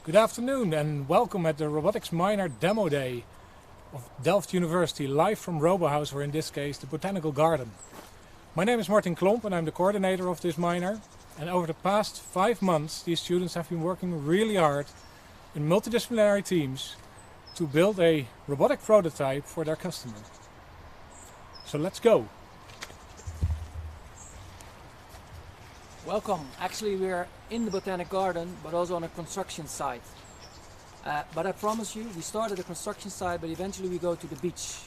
Good afternoon and welcome at the Robotics Minor Demo Day of Delft University, live from RoboHouse, or in this case the Botanical Garden. My name is Martin Klomp and I'm the coordinator of this minor, and over the past 5 months these students have been working really hard in multidisciplinary teams to build a robotic prototype for their customer. So let's go! Welcome. Actually, we're in the Botanic Garden, but also on a construction site. But I promise you, we start at the construction site, but eventually we go to the beach.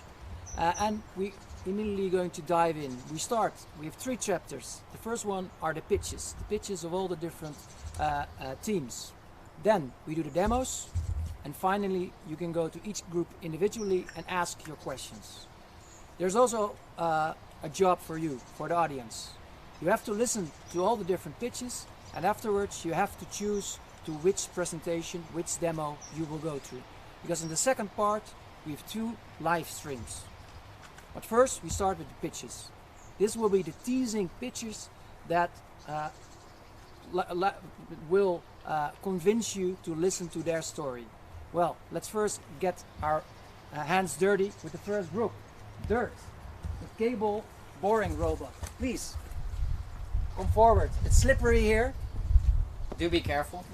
And we immediately going to dive in. We have 3 chapters. The first one are the pitches of all the different teams. Then we do the demos, and finally you can go to each group individually and ask your questions. There's also a job for you, for the audience. You have to listen to all the different pitches, and afterwards you have to choose to which presentation, which demo you will go to. Because in the second part we have 2 live streams. But first we start with the pitches. This will be the teasing pitches that will convince you to listen to their story. Well, let's first get our hands dirty with the first group. Dirt, the cable boring robot. Please. Come forward. It's slippery here. Do be careful.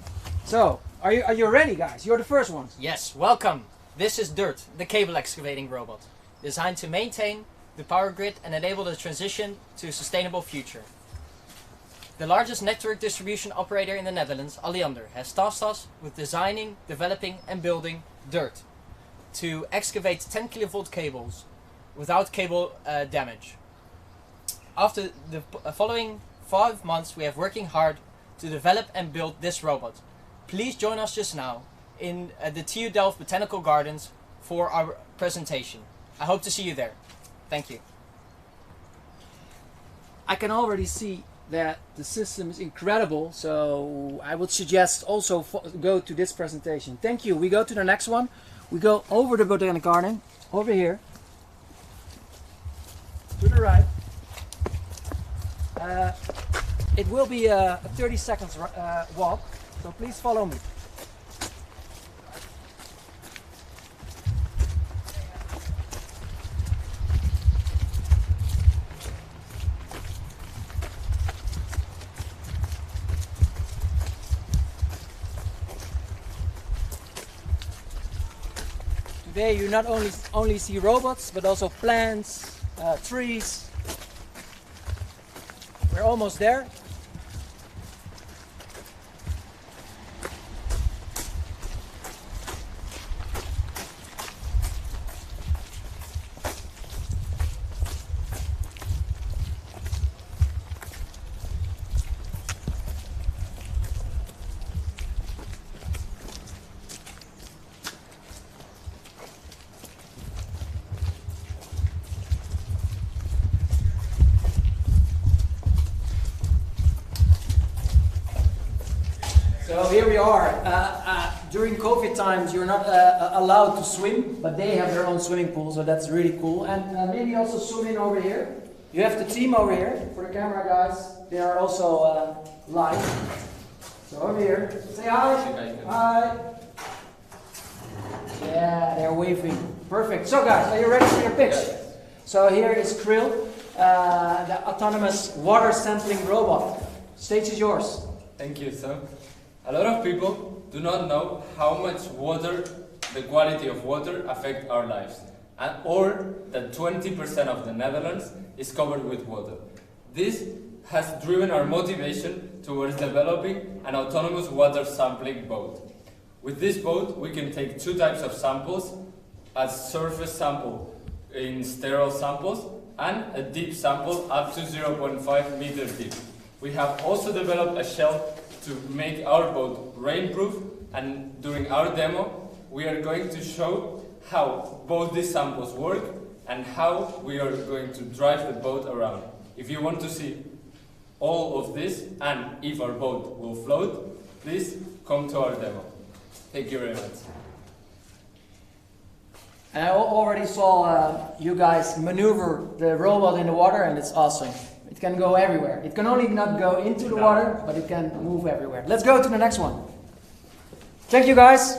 So, are you ready, guys? You're the first ones. Yes, welcome. This is Dirt, the cable excavating robot, designed to maintain the power grid and enable the transition to a sustainable future. The largest network distribution operator in the Netherlands, Alliander, has tasked us with designing, developing and building Dirt to excavate 10 kilovolt cables without cable damage. After the following 5 months we have working hard to develop and build this robot. Please join us just now in the TU Delft Botanical Gardens for our presentation. I hope to see you there. Thank you. I can already see that the system is incredible, so I would suggest also go to this presentation. Thank you. We go to the next one. We go over the Botanic Garden, over here, to the right. It will be a 30 seconds walk, so please follow me. Today you not only see robots, but also plants, trees. We're almost there. So here we are. During COVID times, you're not allowed to swim, but they have their own swimming pool, so that's really cool. And maybe also zoom in over here. You have the team over here. For the camera guys, they are also live. So over here, say hi. Hi. Yeah, they're waving. Perfect. So guys, are you ready for your pitch? So here is Krill, the autonomous water sampling robot. Stage is yours. Thank you, sir. A lot of people do not know how much water, the quality of water, affect our lives, or that 20% of the Netherlands is covered with water. This has driven our motivation towards developing an autonomous water sampling boat. With this boat, we can take 2 types of samples, a surface sample in sterile samples and a deep sample up to 0.5 meters deep. We have also developed a shell to make our boat rainproof, and during our demo we are going to show how both these samples work and how we are going to drive the boat around. If you want to see all of this and if our boat will float, please come to our demo. Thank you very much. And I already saw you guys maneuver the robot in the water, and it's awesome. It can go everywhere. It can only not go into the water, but it can move everywhere. Let's go to the next one. Thank you, guys.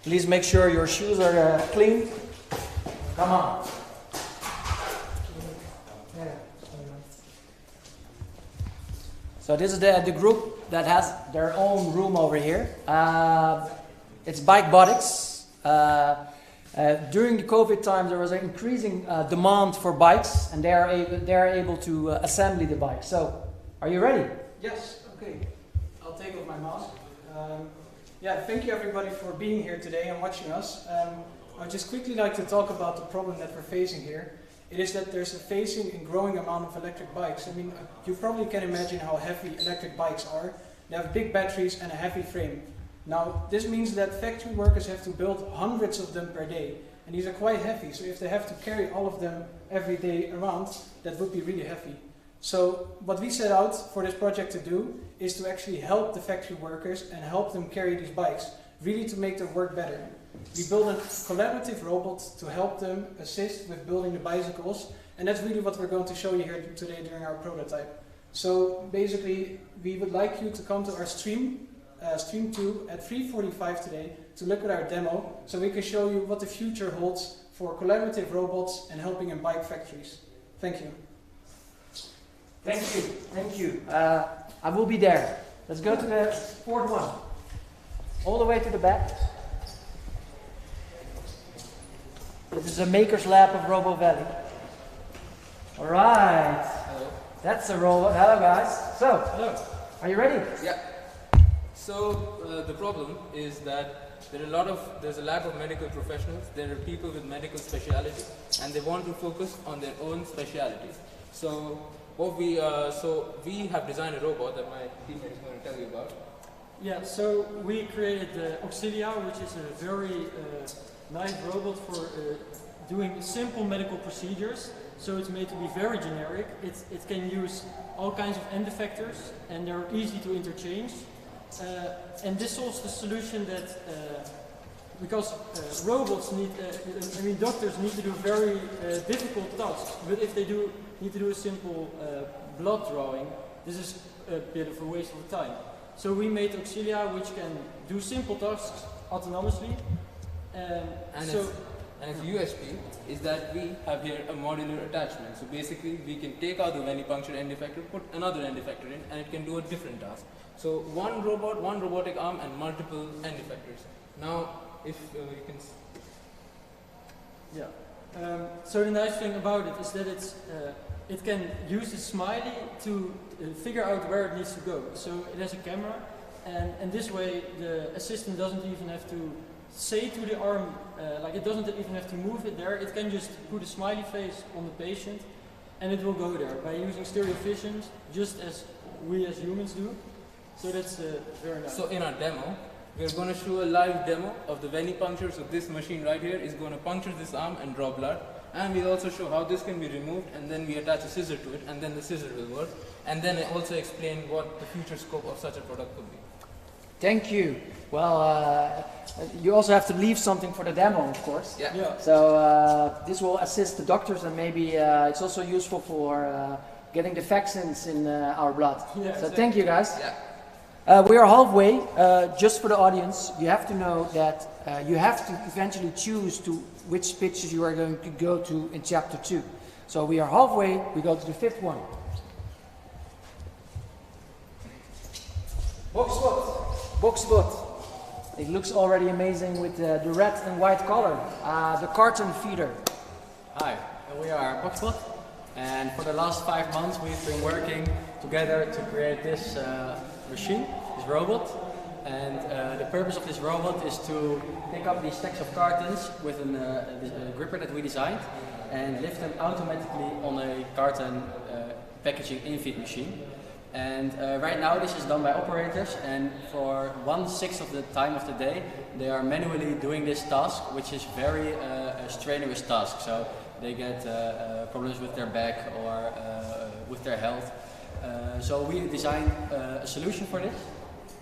Please make sure your shoes are clean. Come on. So this is the group that has their own room over here. It's Bikebotics. During the COVID time, there was an increasing demand for bikes, and they are able to assembly the bike. So, are you ready? Yes, okay. I'll take off my mask. Yeah, thank you everybody for being here today and watching us. I'd just quickly like to talk about the problem that we're facing here. It is that there's a facing and growing amount of electric bikes. I mean, you probably can imagine how heavy electric bikes are. They have big batteries and a heavy frame. Now, this means that factory workers have to build hundreds of them per day. And these are quite heavy, so if they have to carry all of them every day around, that would be really heavy. So what we set out for this project to do is to actually help the factory workers and help them carry these bikes, really to make their work better. We built a collaborative robot to help them assist with building the bicycles, and that's really what we're going to show you here today during our prototype. So basically, we would like you to come to our stream 2 at 3:45 today to look at our demo, so we can show you what the future holds for collaborative robots and helping in bike factories. Thank you. Thank you. Thank you. I will be there. Let's go to the fourth one. All the way to the back. This is a maker's lab of Robo Valley. All right. Hello. That's a robot. Hello, guys. So, Hello. are you ready? Yeah. So the problem is that there's a lack of medical professionals. There are people with medical speciality, and they want to focus on their own speciality. So we have designed a robot that my teammate is going to tell you about. Yeah, so we created the Auxilia, which is a very nice robot for doing simple medical procedures. So it's made to be very generic. It can use all kinds of end effectors, and they're easy to interchange. And this solves the solution that because robots doctors need to do very difficult tasks, but if they need to do a simple blood drawing, this is a bit of a waste of time. So we made Auxilia, which can do simple tasks autonomously. And its USP is that we have here a modular attachment. So basically, we can take out the venipuncture end effector, put another end effector in, and it can do a different task. So one robot, one robotic arm, and multiple end effectors. Now, if you can. Yeah. So the nice thing about it is that it can use the smiley to figure out where it needs to go. So it has a camera, and this way the assistant doesn't even have to say to the arm, it doesn't even have to move it there. It can just put a smiley face on the patient, and it will go there by using stereo vision, just as we as humans do. So that's very nice. So in our demo, we're going to show a live demo of the venipuncture. So this machine right here is going to puncture this arm and draw blood. And we'll also show how this can be removed, and then we attach a scissor to it, and then the scissor will work. And then I also explain what the future scope of such a product could be. Thank you. Well, you also have to leave something for the demo, of course. Yeah. So this will assist the doctors, and maybe it's also useful for getting the vaccines in our blood. Yeah, so thank you, guys. Yeah. We are halfway. Just for the audience, you have to know that you have to eventually choose which pitches you are going to go to in chapter 2. So we are halfway. We go to the 5th one. Boxbot. It looks already amazing with the red and white color. The carton feeder. Hi, we are Boxbot, and for the last 5 months we've been working together to create this machine, this robot. And the purpose of this robot is to pick up these stacks of cartons with a gripper that we designed and lift them automatically on a carton packaging in-feed machine. And right now this is done by operators, and for 1/6 of the time of the day they are manually doing this task, which is very strenuous task. So they get problems with their back or with their health. So we designed a solution for this.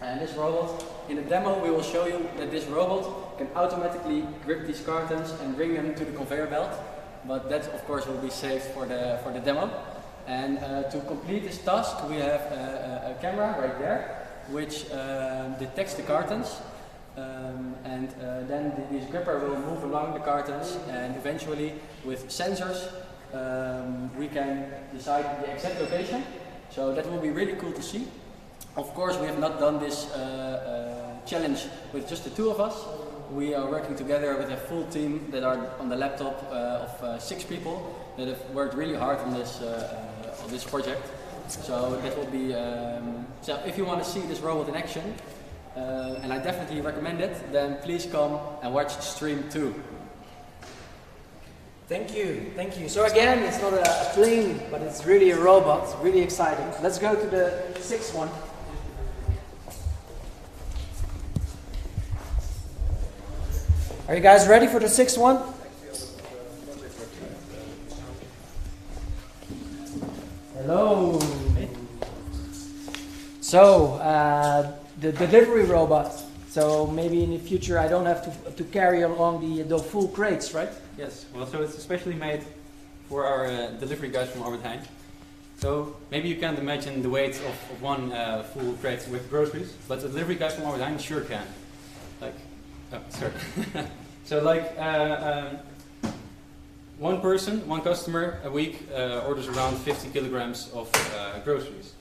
And this robot, in the demo we will show you that this robot can automatically grip these cartons and bring them to the conveyor belt. But that of course will be saved for the demo. And to complete this task we have a camera right there which detects the cartons. Then this gripper will move along the cartons, and eventually with sensors we can decide the exact location. So that will be really cool to see. Of course we have not done this challenge with just the two of us. We are working together with a full team that are on the laptop of 6 people that have worked really hard on this project. So that will be, so if you want to see this robot in action, and I definitely recommend it, then please come and watch the stream too. Thank you, thank you. So again, it's not a plane, but it's really a robot, really exciting. Let's go to the 6th one. Are you guys ready for the 6th one? Hello. So, the delivery robot. So maybe in the future I don't have to carry along the full crates, right? Yes, well, so it's especially made for our delivery guys from Albert Heijn. So maybe you can't imagine the weight of one full crate with groceries, but the delivery guys from Albert Heijn sure can. Like, oh, sorry. So like one customer a week orders around 50 kilograms of groceries.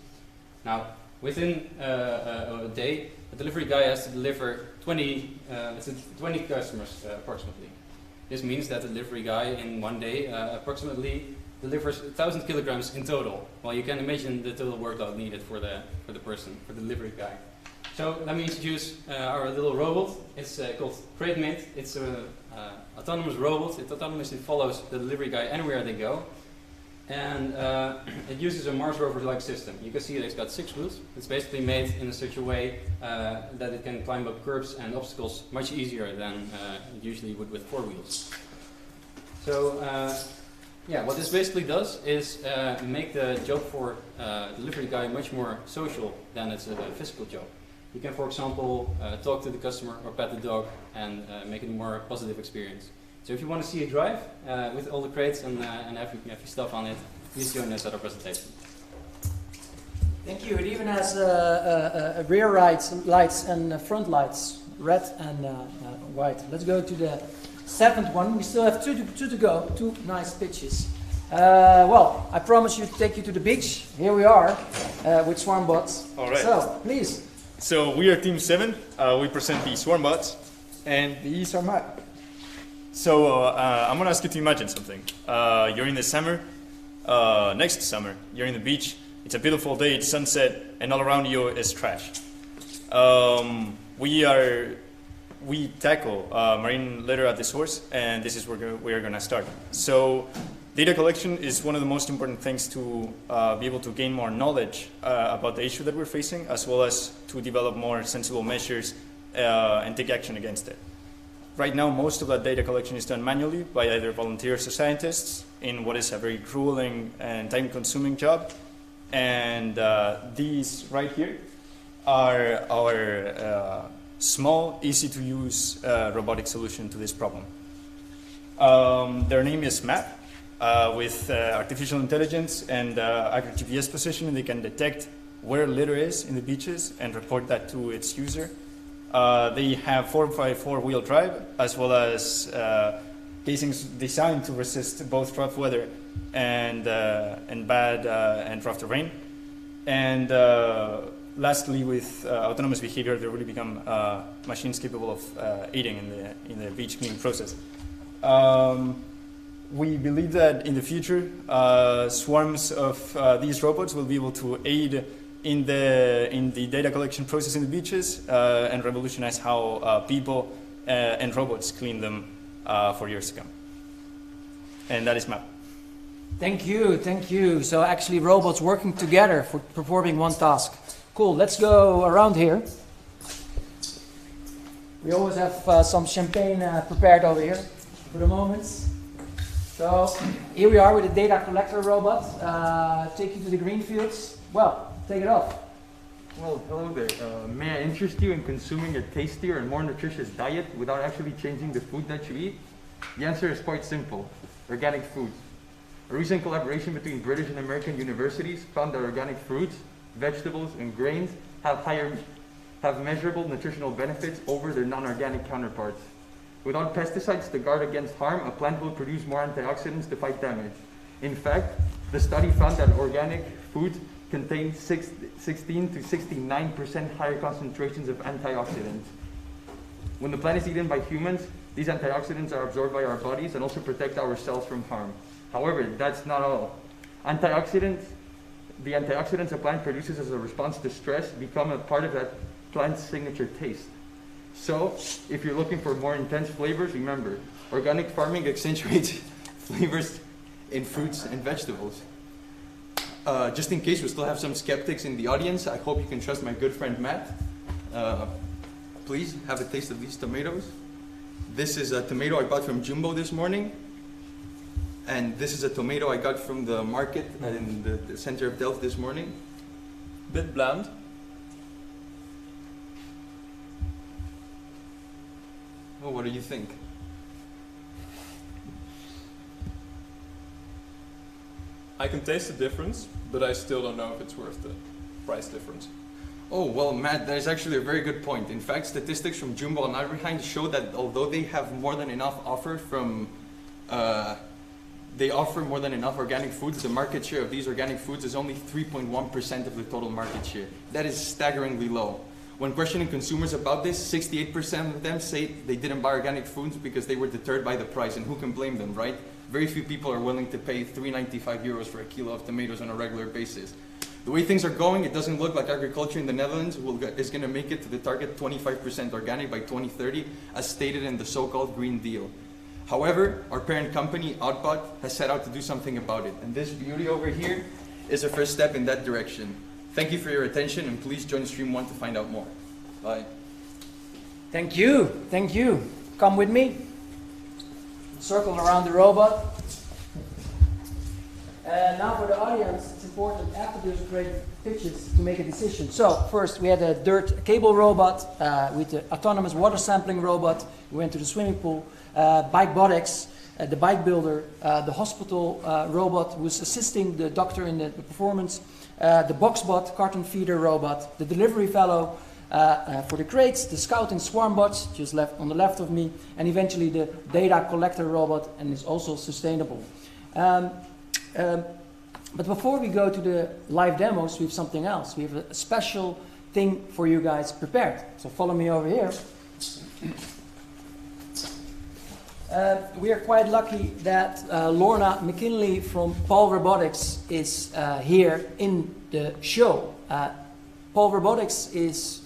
Now, within a day, a delivery guy has to deliver 20 customers approximately. This means that the delivery guy in one day approximately delivers 1,000 kilograms in total. Well, you can imagine the total workload needed for the delivery guy. So let me introduce our little robot. It's called Trademate. It's an autonomous robot. It autonomously follows the delivery guy anywhere they go. And it uses a Mars rover-like system. You can see that it's got 6 wheels. It's basically made in such a way that it can climb up curbs and obstacles much easier than it usually would with 4 wheels. So yeah, what this basically does is make the job for delivery guy much more social than it's a physical job. You can, for example, talk to the customer or pet the dog and make it a more positive experience. So if you want to see a drive with all the crates and heavy stuff on it, please join us at our presentation. Thank you. It even has rear lights and front lights, red and white. Let's go to the 7th one. We still have two to go, 2 nice pitches. Well, I promised you to take you to the beach. Here we are with Swarmbots. All right. So, please. So we are Team 7. We present the Swarmbots. And these are mine. So I'm going to ask you to imagine something. You're in the summer, next summer, you're in the beach. It's a beautiful day, it's sunset, and all around you is trash. We tackle marine litter at the source, and this is where we are going to start. So data collection is one of the most important things to be able to gain more knowledge about the issue that we're facing, as well as to develop more sensible measures and take action against it. Right now, most of that data collection is done manually by either volunteers or scientists in what is a very grueling and time-consuming job. And these right here are our small, easy-to-use robotic solution to this problem. Their name is MAP. With artificial intelligence and accurate GPS positioning, they can detect where litter is in the beaches and report that to its user. They have 4x4 wheel drive, as well as casings designed to resist both rough weather and bad and rough terrain. And lastly, with autonomous behavior, they really become machines capable of aiding in the beach cleaning process. We believe that in the future, swarms of these robots will be able to aid in the data collection process in the beaches and revolutionize how people and robots clean them for years to come. And that is MAP. Thank you, thank you. So actually robots working together for performing one task. Cool, let's go around here. We always have some champagne prepared over here for the moments. So here we are with the data collector robot. Take you to the green fields. Well, take it off. Well, hello there. May I interest you in consuming a tastier and more nutritious diet without actually changing the food that you eat? The answer is quite simple. Organic foods. A recent collaboration between British and American universities found that organic fruits, vegetables, and grains have measurable nutritional benefits over their non-organic counterparts. Without pesticides to guard against harm, a plant will produce more antioxidants to fight damage. In fact, the study found that organic foods contain 16 to 69% higher concentrations of antioxidants. When the plant is eaten by humans, these antioxidants are absorbed by our bodies and also protect our cells from harm. However, that's not all. The antioxidants a plant produces as a response to stress become a part of that plant's signature taste. So, if you're looking for more intense flavors, remember, organic farming accentuates flavors in fruits and vegetables. Just in case we still have some skeptics in the audience, I hope you can trust my good friend Matt. Please have a taste of these tomatoes. This is a tomato I bought from Jumbo this morning. And this is a tomato I got from the market in the center of Delft this morning. Bit bland. Oh, what do you think? I can taste the difference, but I still don't know if it's worth the price difference. Oh, well, Matt, that is actually a very good point. In fact, statistics from Jumbo and Albert show that although they have more than enough offer from they offer more than enough organic foods, the market share of these organic foods is only 3.1% of the total market share. That is staggeringly low. When questioning consumers about this, 68% of them say they didn't buy organic foods because they were deterred by the price, and who can blame them, right? Very few people are willing to pay 3.95 euros for a kilo of tomatoes on a regular basis. The way things are going, it doesn't look like agriculture in the Netherlands is going to make it to the target 25% organic by 2030, as stated in the so-called Green Deal. However, our parent company, Outbot, has set out to do something about it, and this beauty over here is a first step in that direction. Thank you for your attention, and please join Stream 1 to find out more. Bye. Thank you. Thank you. Come with me. Circle around the robot. And now for the audience, it's important after those great pitches to make a decision. So first we had a dirt cable robot with the autonomous water sampling robot. We went to the swimming pool. Bikebotics, the bike builder, the hospital robot who was assisting the doctor in the performance, the Boxbot carton feeder robot, the delivery fellow for the crates, the scouting Swarmbots just left on the left of me, and eventually the data collector robot, and is also sustainable. But before we go to the live demos, we have something else. We have a special thing for you guys prepared. So follow me over here. We are quite lucky that Lorna McKinley from Paul Robotics is here in the show. Paul Robotics is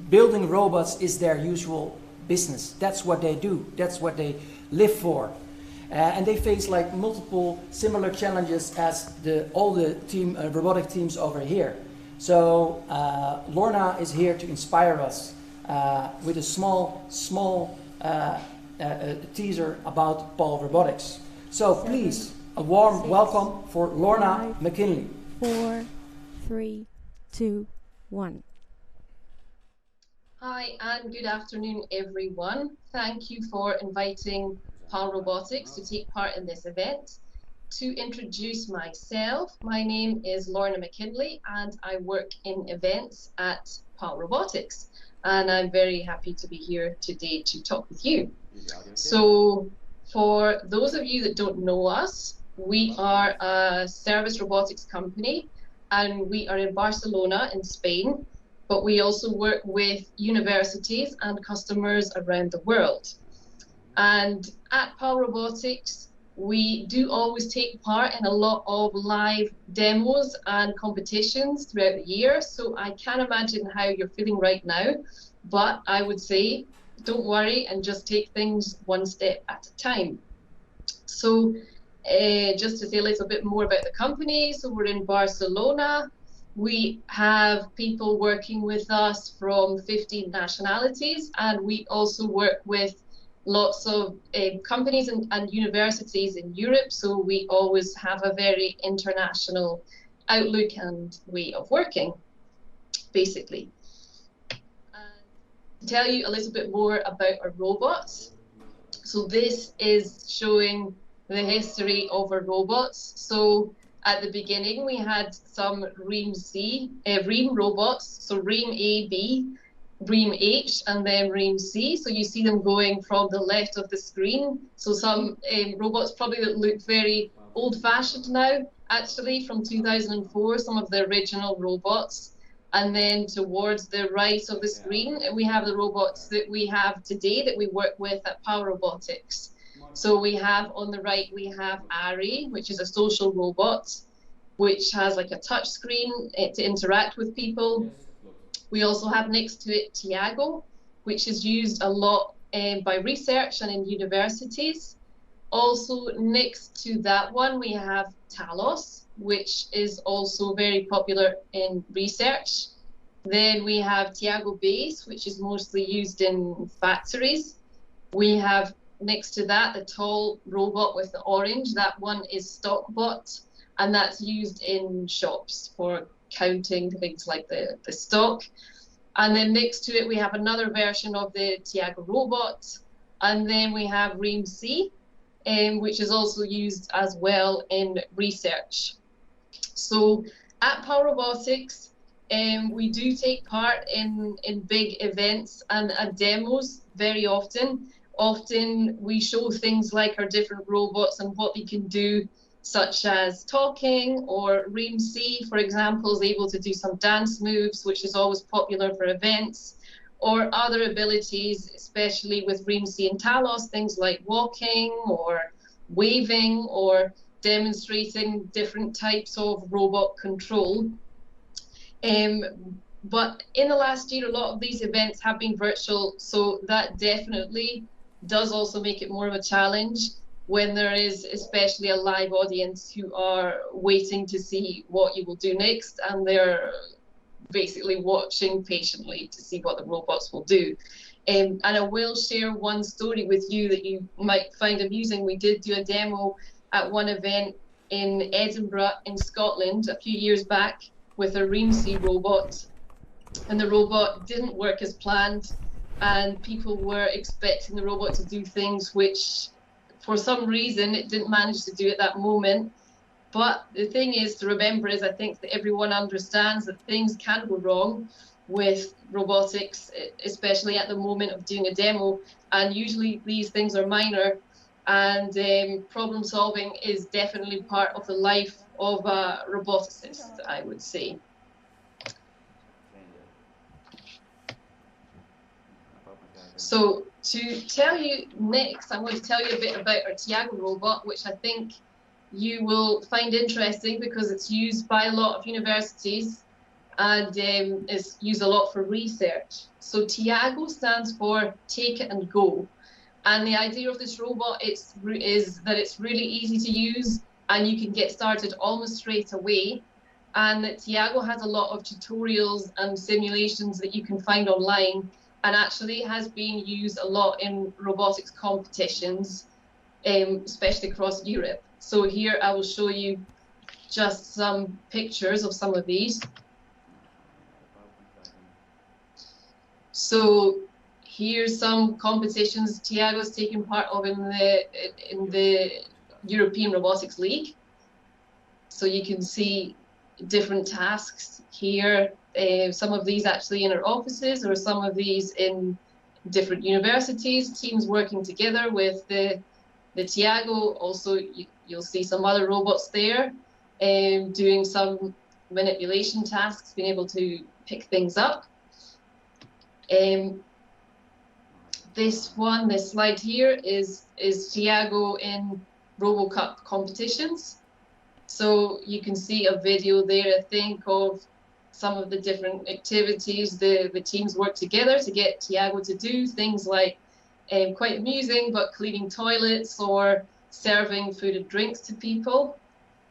building robots is their usual business. That's what they do. That's what they live for. And they face like multiple similar challenges as all the robotic teams over here. So Lorna is here to inspire us with a small teaser about Paul Robotics. So please, a warm welcome for Lorna McKinley. 4, 3, 2, 1. Hi and good afternoon everyone. Thank you for inviting Paul Robotics to take part in this event. To introduce myself, my name is Lorna McKinley and I work in events at Paul Robotics, and I'm very happy to be here today to talk with you. So for those of you that don't know us, we are a service robotics company and we are in Barcelona in Spain, but we also work with universities and customers around the world. And at Paul Robotics, we do always take part in a lot of live demos and competitions throughout the year. So I can't imagine how you're feeling right now, but I would say, don't worry and just take things one step at a time. So just to say a little bit more about the company, so we're in Barcelona. We have people working with us from 15 nationalities, and we also work with lots of companies and universities in Europe, so we always have a very international outlook and way of working, basically. To tell you a little bit more about our robots. So this is showing the history of our robots. So at the beginning we had some Ream robots, so Ream A, B, Ream H, and then Ream C. So you see them going from the left of the screen. So some robots probably that look very old-fashioned now, actually, from 2004, some of the original robots. And then towards the right of the screen, we have the robots that we have today that we work with at Power Robotics. So we have on the right, we have Ari, which is a social robot, which has like a touch screen to interact with people. We also have next to it Tiago, which is used a lot by research and in universities. Also next to that one, we have Talos, which is also very popular in research. Then we have Tiago Base, which is mostly used in factories. We have next to that the tall robot with the orange. That one is Stockbot, and that's used in shops for counting things like the stock. And then next to it we have another version of the Tiago Robot, and then we have Ream C, which is also used as well in research. So at Power Robotics, we do take part in big events and demos very often. Often we show things like our different robots and what they can do, such as talking, or Ream C, for example, is able to do some dance moves, which is always popular for events, or other abilities, especially with Ream C and Talos, things like walking or waving or demonstrating different types of robot control. But in the last year, a lot of these events have been virtual, so that definitely does also make it more of a challenge when there is especially a live audience who are waiting to see what you will do next, and they're basically watching patiently to see what the robots will do. And I will share one story with you that you might find amusing. We did do a demo at one event in Edinburgh in Scotland a few years back with a Ream C robot, and the robot didn't work as planned, and people were expecting the robot to do things which for some reason it didn't manage to do at that moment. But the thing is to remember is I think that everyone understands that things can go wrong with robotics, especially at the moment of doing a demo, and usually these things are minor, and problem solving is definitely part of the life of a roboticist, I would say. So to tell you next, I'm going to tell you a bit about our Tiago robot, which I think you will find interesting because it's used by a lot of universities and is used a lot for research. So Tiago stands for take it and go. And the idea of this robot is that it's really easy to use and you can get started almost straight away. And that Tiago has a lot of tutorials and simulations that you can find online, and actually has been used a lot in robotics competitions, especially across Europe. So here I will show you just some pictures of some of these. So here's some competitions Tiago's taken part of in the European Robotics League. So you can see different tasks here. Some of these actually in our offices, or some of these in different universities, teams working together with the Tiago. Also, you'll see some other robots there doing some manipulation tasks, being able to pick things up. This slide here is Tiago in RoboCup competitions. So you can see a video there, I think, of some of the different activities the teams work together to get Tiago to do, things like quite amusing, but cleaning toilets or serving food and drinks to people.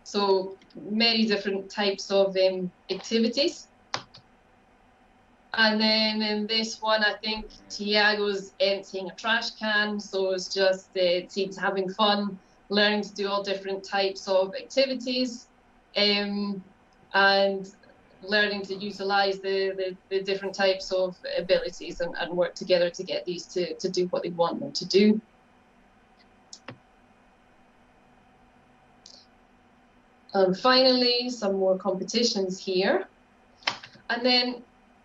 So many different types of activities. And then in this one, I think Tiago's emptying a trash can, so it's just teens having fun, learning to do all different types of activities, and learning to utilize the different types of abilities and work together to get these to do what they want them to do. And finally, some more competitions here. And then,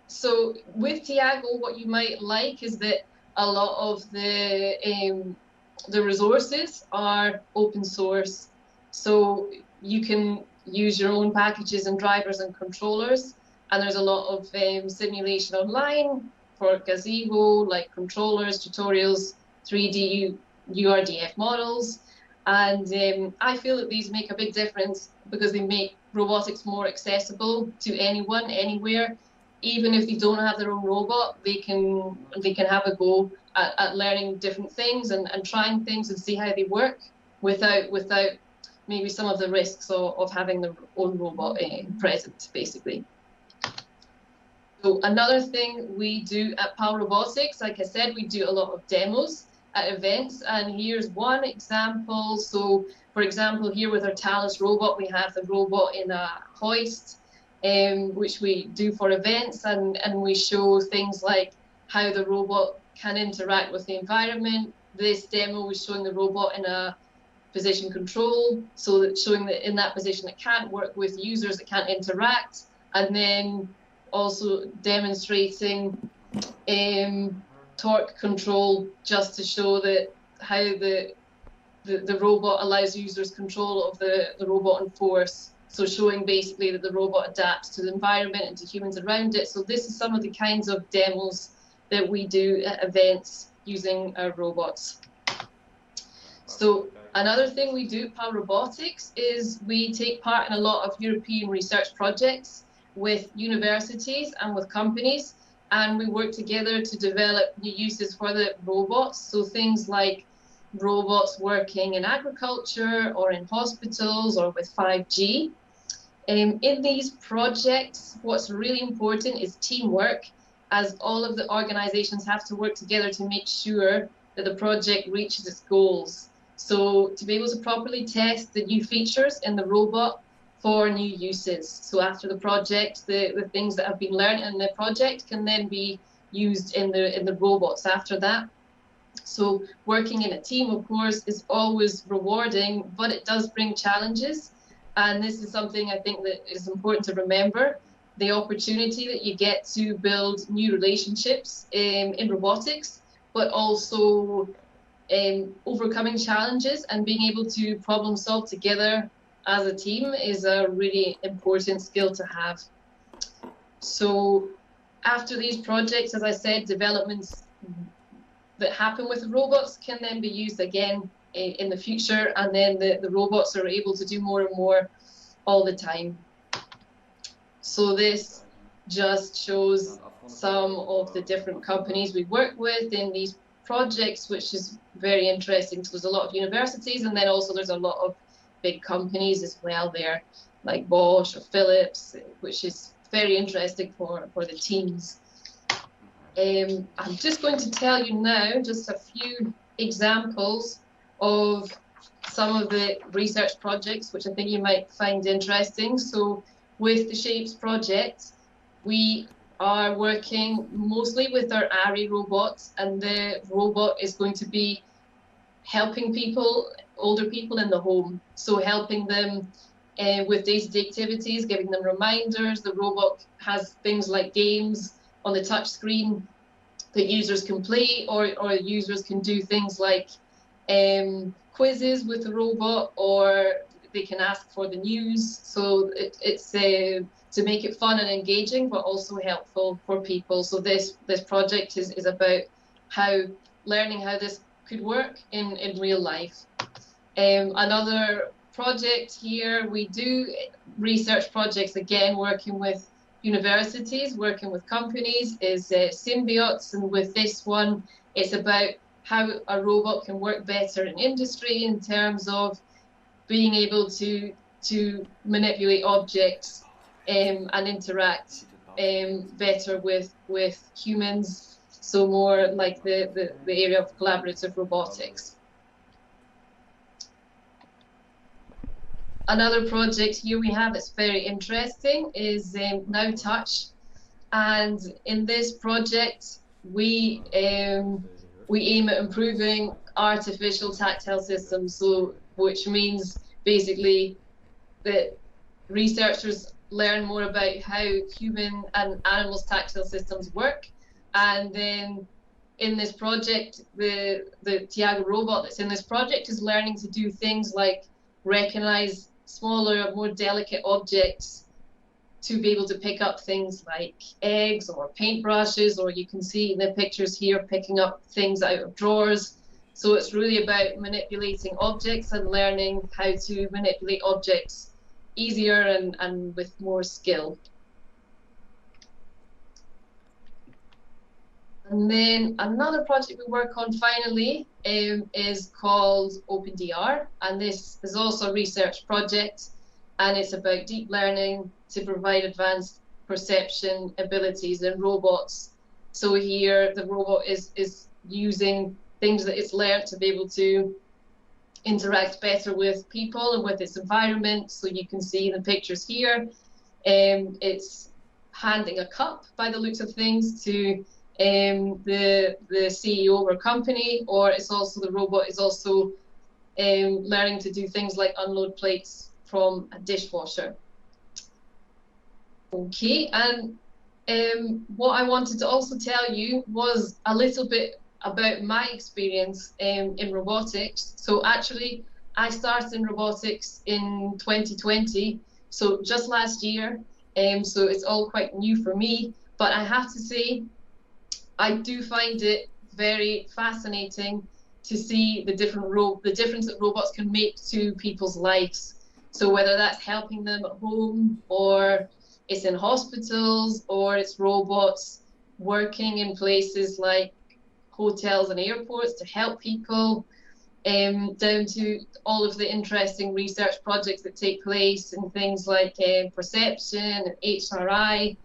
so with Tiago, what you might like is that a lot of the resources are open source. So you can use your own packages and drivers and controllers. And there's a lot of simulation online for gazebo, like controllers, tutorials, 3D URDF models. And I feel that these make a big difference because they make robotics more accessible to anyone, anywhere. Even if they don't have their own robot, they can have a go at learning different things and trying things and see how they work without maybe some of the risks of having their own robot present, basically. So another thing we do at PAL Robotics, like I said, we do a lot of demos at events, and here's one example. So for example, here with our Talus robot, we have the robot in a hoist, which we do for events, and we show things like how the robot can interact with the environment. This demo was showing the robot in a position control, so that showing that in that position it can't work with users, it can't interact, and then also demonstrating torque control, just to show that how the robot allows users control of the robot and force. So showing basically that the robot adapts to the environment and to humans around it. So this is some of the kinds of demos that we do at events using our robots. So another thing we do at PAL Robotics is we take part in a lot of European research projects with universities and with companies, and we work together to develop new uses for the robots. So things like robots working in agriculture or in hospitals or with 5G. In these projects, what's really important is teamwork, as all of the organizations have to work together to make sure that the project reaches its goals. So to be able to properly test the new features in the robot for new uses. So after the project, the things that have been learned in the project can then be used in the robots after that. So working in a team, of course, is always rewarding, but it does bring challenges. And this is something I think that is important to remember. The opportunity that you get to build new relationships in robotics, but also overcoming challenges and being able to problem solve together as a team is a really important skill to have. So after these projects, as I said, developments that happen with the robots can then be used again in the future, and then the robots are able to do more and more all the time. So this just shows some of the different companies we work with in these projects, which is very interesting. So there's a lot of universities, and then also there's a lot of big companies as well there, like Bosch or Philips, which is very interesting for the teams. I'm just going to tell you now just a few examples of some of the research projects, which I think you might find interesting. So with the Shapes project, we are working mostly with our ARI robots, and the robot is going to be helping people, older people in the home. So helping them with day-to-day activities, giving them reminders. The robot has things like games on the touch screen that users can play, or users can do things like quizzes with the robot, or they can ask for the news. So it's to make it fun and engaging, but also helpful for people. So this project is about learning how this could work in real life. Another project here, we do research projects, again, working with universities, working with companies, is Symbiots. And with this one, it's about how a robot can work better in industry in terms of being able to manipulate objects and interact better with humans, so more like the area of collaborative robotics. Another project here we have that's very interesting is Now Touch, and in this project we aim at improving artificial tactile systems, so which means basically that researchers learn more about how human and animals' tactile systems work, and then in this project, the Tiago Robot that's in this project is learning to do things like recognize smaller, more delicate objects to be able to pick up things like eggs or paintbrushes, or you can see in the pictures here picking up things out of drawers. So it's really about manipulating objects and learning how to manipulate objects easier and with more skill. And then another project we work on finally is called OpenDR, and this is also a research project, and it's about deep learning to provide advanced perception abilities in robots. So here the robot is using things that it's learned to be able to interact better with people and with its environment. So you can see in the pictures here, it's handing a cup by the looks of things to the CEO of our company, or it's also the robot is also learning to do things like unload plates from a dishwasher. Okay, and what I wanted to also tell you was a little bit about my experience in robotics. So actually, I started in robotics in 2020, so just last year. So it's all quite new for me, but I have to say, I do find it very fascinating to see the difference that robots can make to people's lives. So whether that's helping them at home, or it's in hospitals, or it's robots working in places like hotels and airports to help people, down to all of the interesting research projects that take place in things like perception and HRI.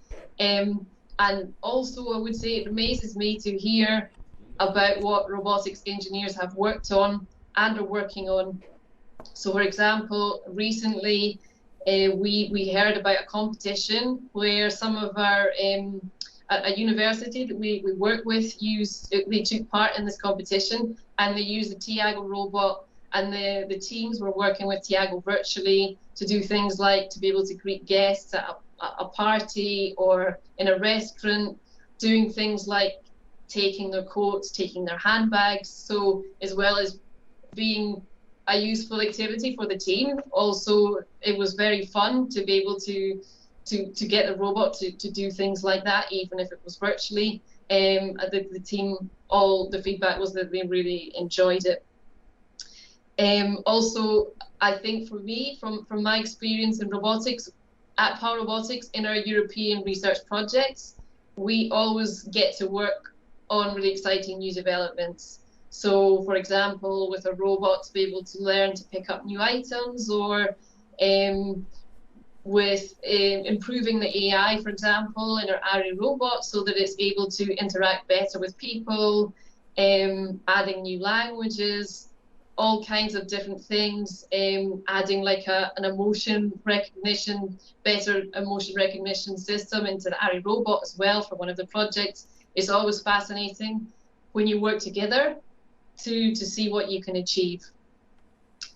And also, I would say it amazes me to hear about what robotics engineers have worked on and are working on. So, for example, recently we heard about a competition where some of our a university that we work with they took part in this competition, and they used the Tiago Robot, and the teams were working with Tiago virtually to do things like to be able to greet guests at a party or in a restaurant, doing things like taking their coats, taking their handbags. So as well as being a useful activity for the team, also it was very fun to be able to get the robot to do things like that, even if it was virtually. The team, all the feedback was that they really enjoyed it. Also, I think for me, from my experience in robotics, at Power Robotics, in our European research projects, we always get to work on really exciting new developments. So, for example, with a robot to be able to learn to pick up new items, or with improving the AI, for example, in our ARI robot, so that it's able to interact better with people, adding new languages, all kinds of different things, adding like an emotion recognition, better emotion recognition system into the ARI robot as well for one of the projects. It's always fascinating when you work together to see what you can achieve.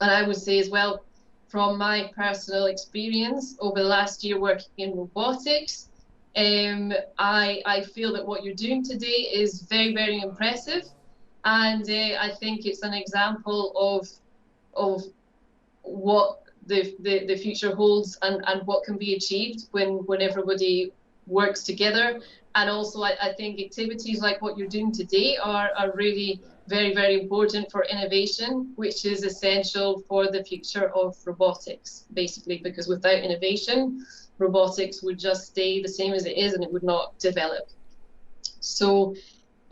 And I would say as well, from my personal experience over the last year working in robotics, I feel that what you're doing today is very, very impressive. And I think it's an example of what the future holds, and what can be achieved when everybody works together. And also I think activities like what you're doing today are really very, very important for innovation, which is essential for the future of robotics, basically, because without innovation, robotics would just stay the same as it is and it would not develop. So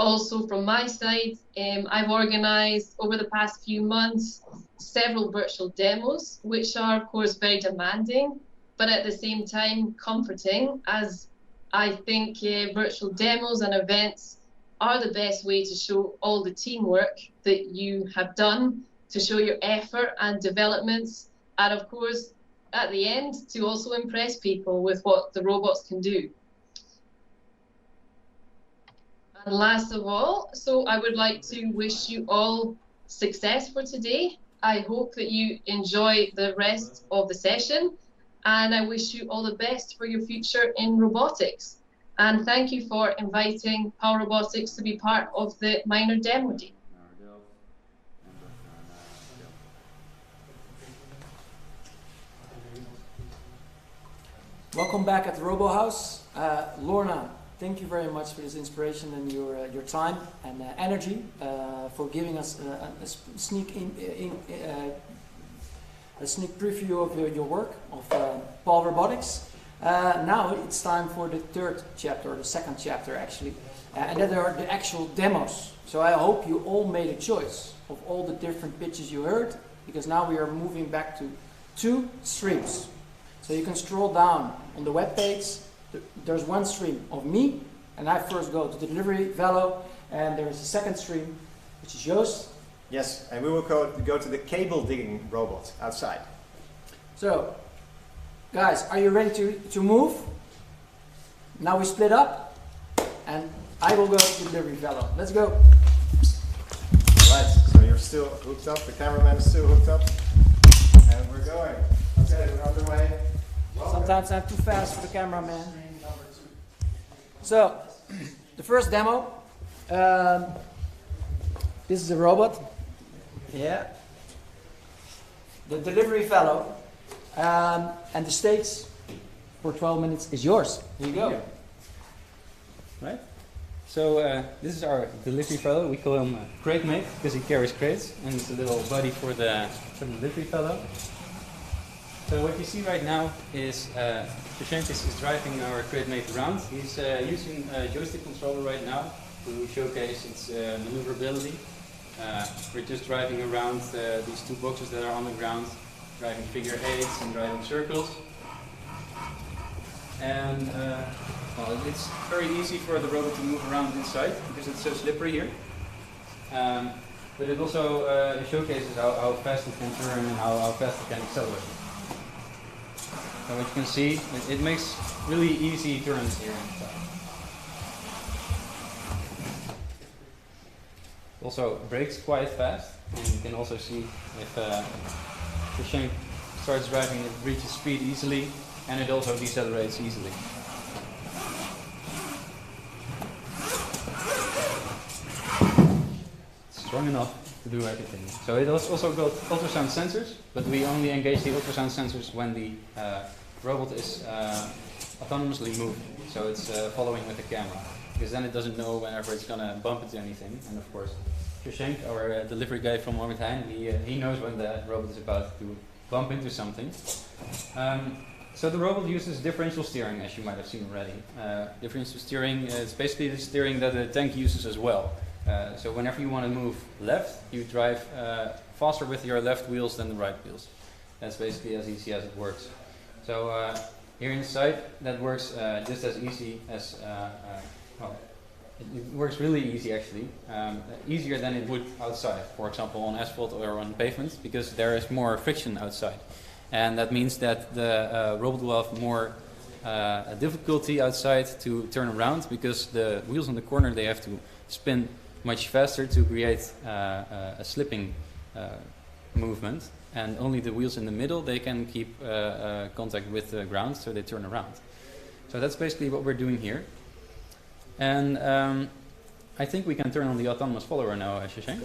also from my side, I've organized over the past few months several virtual demos, which are of course very demanding, but at the same time comforting, as I think virtual demos and events are the best way to show all the teamwork that you have done, to show your effort and developments, and of course, at the end, to also impress people with what the robots can do. And last of all, so I would like to wish you all success for today. I hope that you enjoy the rest of the session, and I wish you all the best for your future in robotics. And thank you for inviting Power Robotics to be part of the minor demo day. Welcome back at the Robo House. Lorna, thank you very much for this inspiration and your time and energy for giving us a sneak preview of your work of Power Robotics. Now it's time for the third chapter, or the second chapter actually, and that are the actual demos. So I hope you all made a choice of all the different pitches you heard, because now we are moving back to 2 streams. So you can scroll down on the web page. There's one stream of me, and I first go to the delivery fellow, and there's a second stream, which is Joost. Yes, and we will go to the cable digging robot outside. So, guys, are you ready to move? Now we split up, and I will go to the delivery fellow. Let's go. Alright, so you're still hooked up, the cameraman is still hooked up, and we're going. Okay, we're underway. Sometimes I'm too fast for the cameraman. So, the first demo. This is a robot. Yeah. The delivery fellow. And the stage for 12 minutes is yours. Here you go. Right. So this is our delivery fellow. We call him Trademate because he carries crates, and he's a little buddy for the delivery fellow. So what you see right now is Shashank is driving our Trademate around. He's using a joystick controller right now to showcase its maneuverability. We're just driving around these 2 boxes that are on the ground, driving figure 8s and driving circles. And well, it's very easy for the robot to move around inside because it's so slippery here. But it also showcases how fast it can turn and how fast it can accelerate. So what you can see, it makes really easy turns here inside. Also brakes quite fast, and you can also see if the shank starts driving, it reaches speed easily, and it also decelerates easily. It's strong enough to do everything. So it also got ultrasound sensors, but we only engage the ultrasound sensors when the robot is autonomously moving. So it's following with the camera, because then it doesn't know whenever it's going to bump into anything. And of course, Shashank, our delivery guy from Albert Heijn, he knows when the robot is about to bump into something. So the robot uses differential steering, as you might have seen already. Differential steering is basically the steering that the tank uses as well. So whenever you want to move left, you drive faster with your left wheels than the right wheels. That's basically as easy as it works. So here inside, that works just as easy as, well, it works really easy actually, easier than it would outside, for example on asphalt or on pavement, because there is more friction outside. And that means that the robot will have more difficulty outside to turn around, because the wheels in the corner, they have to spin much faster to create a slipping movement, and only the wheels in the middle, they can keep contact with the ground, so they turn around. So that's basically what we're doing here. And I think we can turn on the autonomous follower now, Shashank.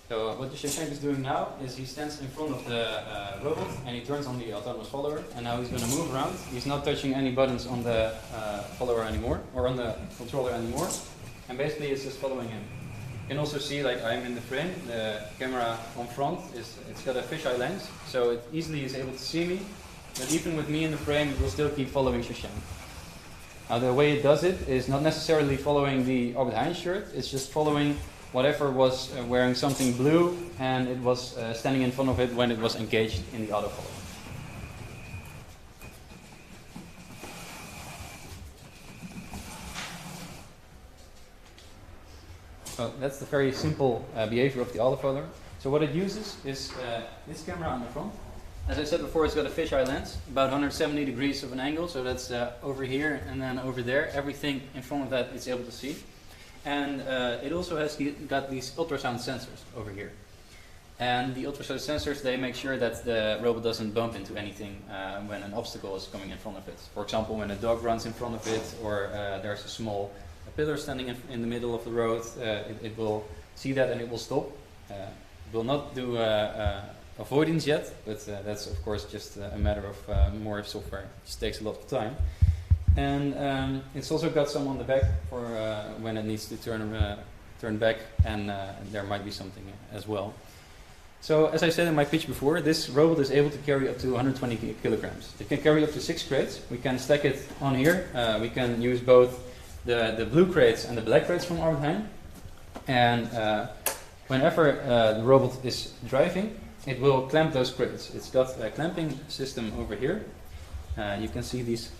So what Shashank is doing now is he stands in front of the robot and he turns on the autonomous follower, and now he's going to move around. He's not touching any buttons on the follower anymore, or on the controller anymore, and basically it's just following him. You can also see, like, I'm in the frame, the camera on front, it's got a fisheye lens, so it easily is able to see me, but even with me in the frame, it will still keep following Shashank. Now the way it does it is not necessarily following the Albert Heijn shirt, it's just following whatever was wearing something blue and it was standing in front of it when it was engaged in the autofollower. So that's the very simple behavior of the autofollower. So what it uses is this camera on the front. As I said before, it's got a fisheye lens, about 170 degrees of an angle, so that's over here and then over there. Everything in front of that it's able to see. And it also has got these ultrasound sensors over here. And the ultrasound sensors, they make sure that the robot doesn't bump into anything when an obstacle is coming in front of it. For example, when a dog runs in front of it, or there's a small pillar standing in the middle of the road, it will see that and it will stop. It will not do avoidance yet, but that's of course just a matter of more software. It just takes a lot of time. And it's also got some on the back for when it needs to turn back, and there might be something as well. So as I said in my pitch before, this robot is able to carry up to 120 kilograms. It can carry up to 6 crates. We can stack it on here. We can use both the blue crates and the black crates from Albert Heijn. And whenever the robot is driving, it will clamp those crates. It's got a clamping system over here. You can see these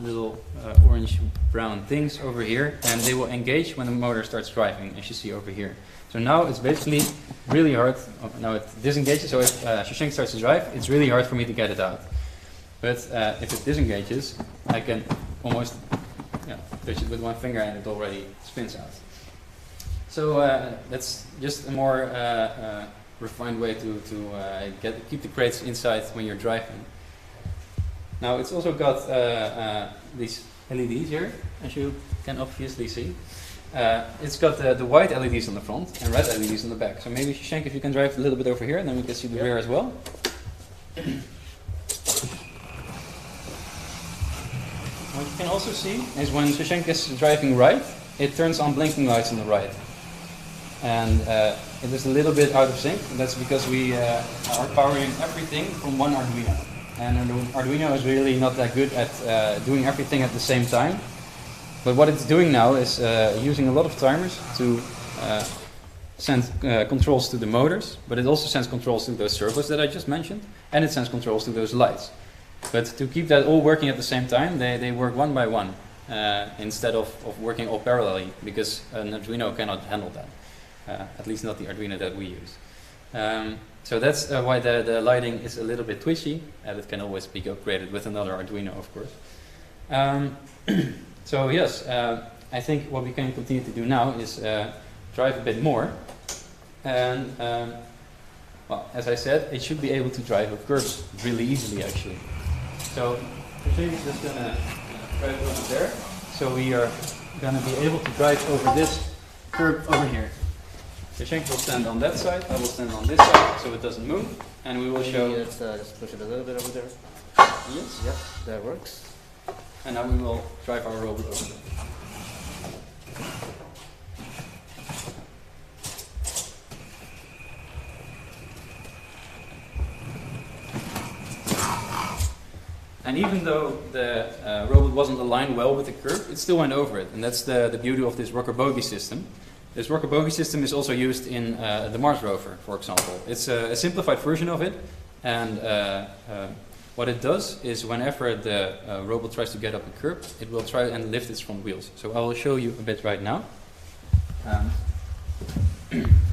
little orange-brown things over here, and they will engage when the motor starts driving, as you see over here. So now it's basically really hard. Now it disengages, so if Shashank starts to drive, it's really hard for me to get it out. But if it disengages, I can almost touch it with one finger and it already spins out. So that's just a more refined way to keep the crates inside when you're driving. Now it's also got these LEDs here, as you can obviously see. It's got the white LEDs on the front and red LEDs on the back. So maybe Shashank, if you can drive a little bit over here, and then we can see the rear as well. What you can also see is when Shashank is driving right, it turns on blinking lights on the right. And it is a little bit out of sync. That's because we are powering everything from one Arduino. And an Arduino is really not that good at doing everything at the same time. But what it's doing now is using a lot of timers to send controls to the motors, but it also sends controls to those servos that I just mentioned, and it sends controls to those lights. But to keep that all working at the same time, they work one by one instead of working all parallelly, because an Arduino cannot handle that, at least not the Arduino that we use. So that's why the lighting is a little bit twitchy, and it can always be upgraded with another Arduino, of course. So yes, I think what we can continue to do now is drive a bit more. And well, as I said, it should be able to drive up curves really easily, actually. So Shashank is just going to drive over there. So we are going to be able to drive over this curve over here. Shashank will stand on that side, I will stand on this side, so it doesn't move, and we will show... Just push it a little bit over there. Yes? Yep, that works. And now we will drive our robot over there. And even though the robot wasn't aligned well with the curve, it still went over it, and that's the beauty of this rocker bogie system. This rocker bogie system is also used in the Mars rover, for example. It's a simplified version of it, and what it does is whenever the robot tries to get up a curb, it will try and lift its front wheels. So I will show you a bit right now.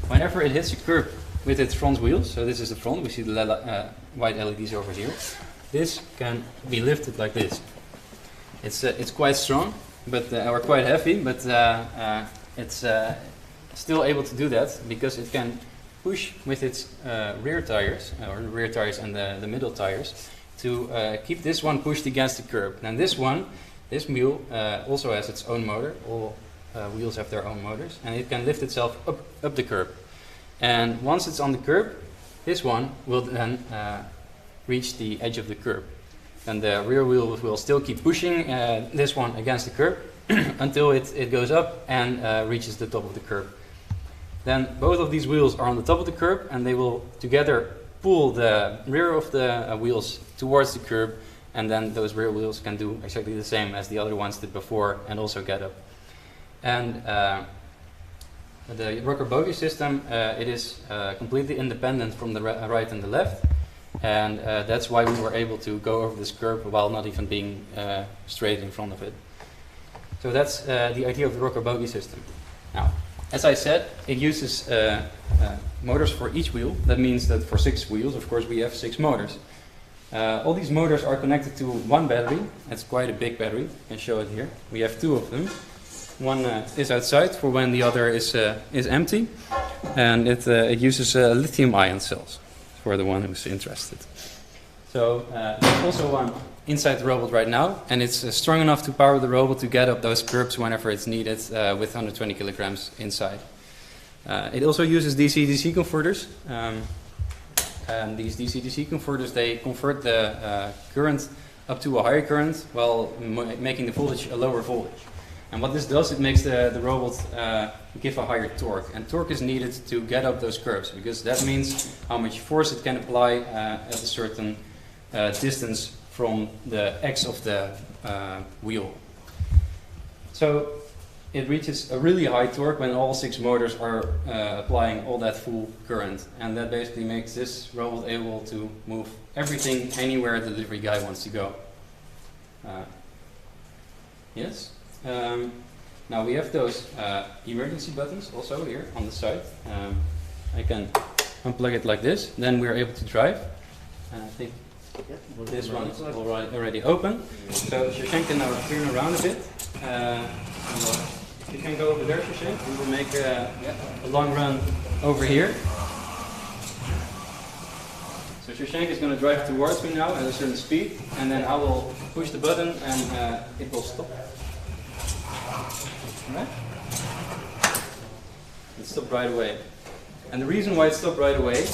Whenever it hits a curb with its front wheels, so this is the front, we see the white LEDs over here, this can be lifted like this. It's quite strong, but or quite heavy, but it's still able to do that because it can push with its rear tires, or the rear tires and the middle tires, to keep this one pushed against the curb. And this wheel also has its own motor. All wheels have their own motors, and it can lift itself up the curb. And once it's on the curb, this one will then reach the edge of the curb. And the rear wheel will still keep pushing this one against the curb until it goes up and reaches the top of the curb. Then both of these wheels are on the top of the curb, and they will together pull the rear of the wheels towards the curb, and then those rear wheels can do exactly the same as the other ones did before and also get up. And the rocker bogie system, it is completely independent from the right and the left, and that's why we were able to go over this curb while not even being straight in front of it. So that's the idea of the rocker bogie system. Now, as I said, it uses motors for each wheel. That means that for 6 wheels, of course, we have 6 motors. All these motors are connected to one battery. It's quite a big battery. I can show it here. We have 2 of them. One is outside for when the other is empty, and it uses lithium-ion cells for the one who's interested. So there's also one inside the robot right now, and it's strong enough to power the robot to get up those curbs whenever it's needed with 120 kilograms inside. It also uses DC-DC converters, and these DC-DC converters, they convert the current up to a higher current while making the voltage a lower voltage. And what this does, it makes the robot give a higher torque, and torque is needed to get up those curves, because that means how much force it can apply at a certain distance from the X of the wheel. So it reaches a really high torque when all 6 motors are applying all that full current, and that basically makes this robot able to move everything anywhere the delivery guy wants to go. Yes? Now we have those emergency buttons also here on the side. I can unplug it like this, then we're able to drive. And I think this one is already open. So Shashank can now turn around a bit. You can go over there, Shashank. We will make a long run over here. So Shashank is going to drive towards me now at a certain speed, and then I will push the button and it will stop. Right? It stopped right away. And the reason why it stopped right away,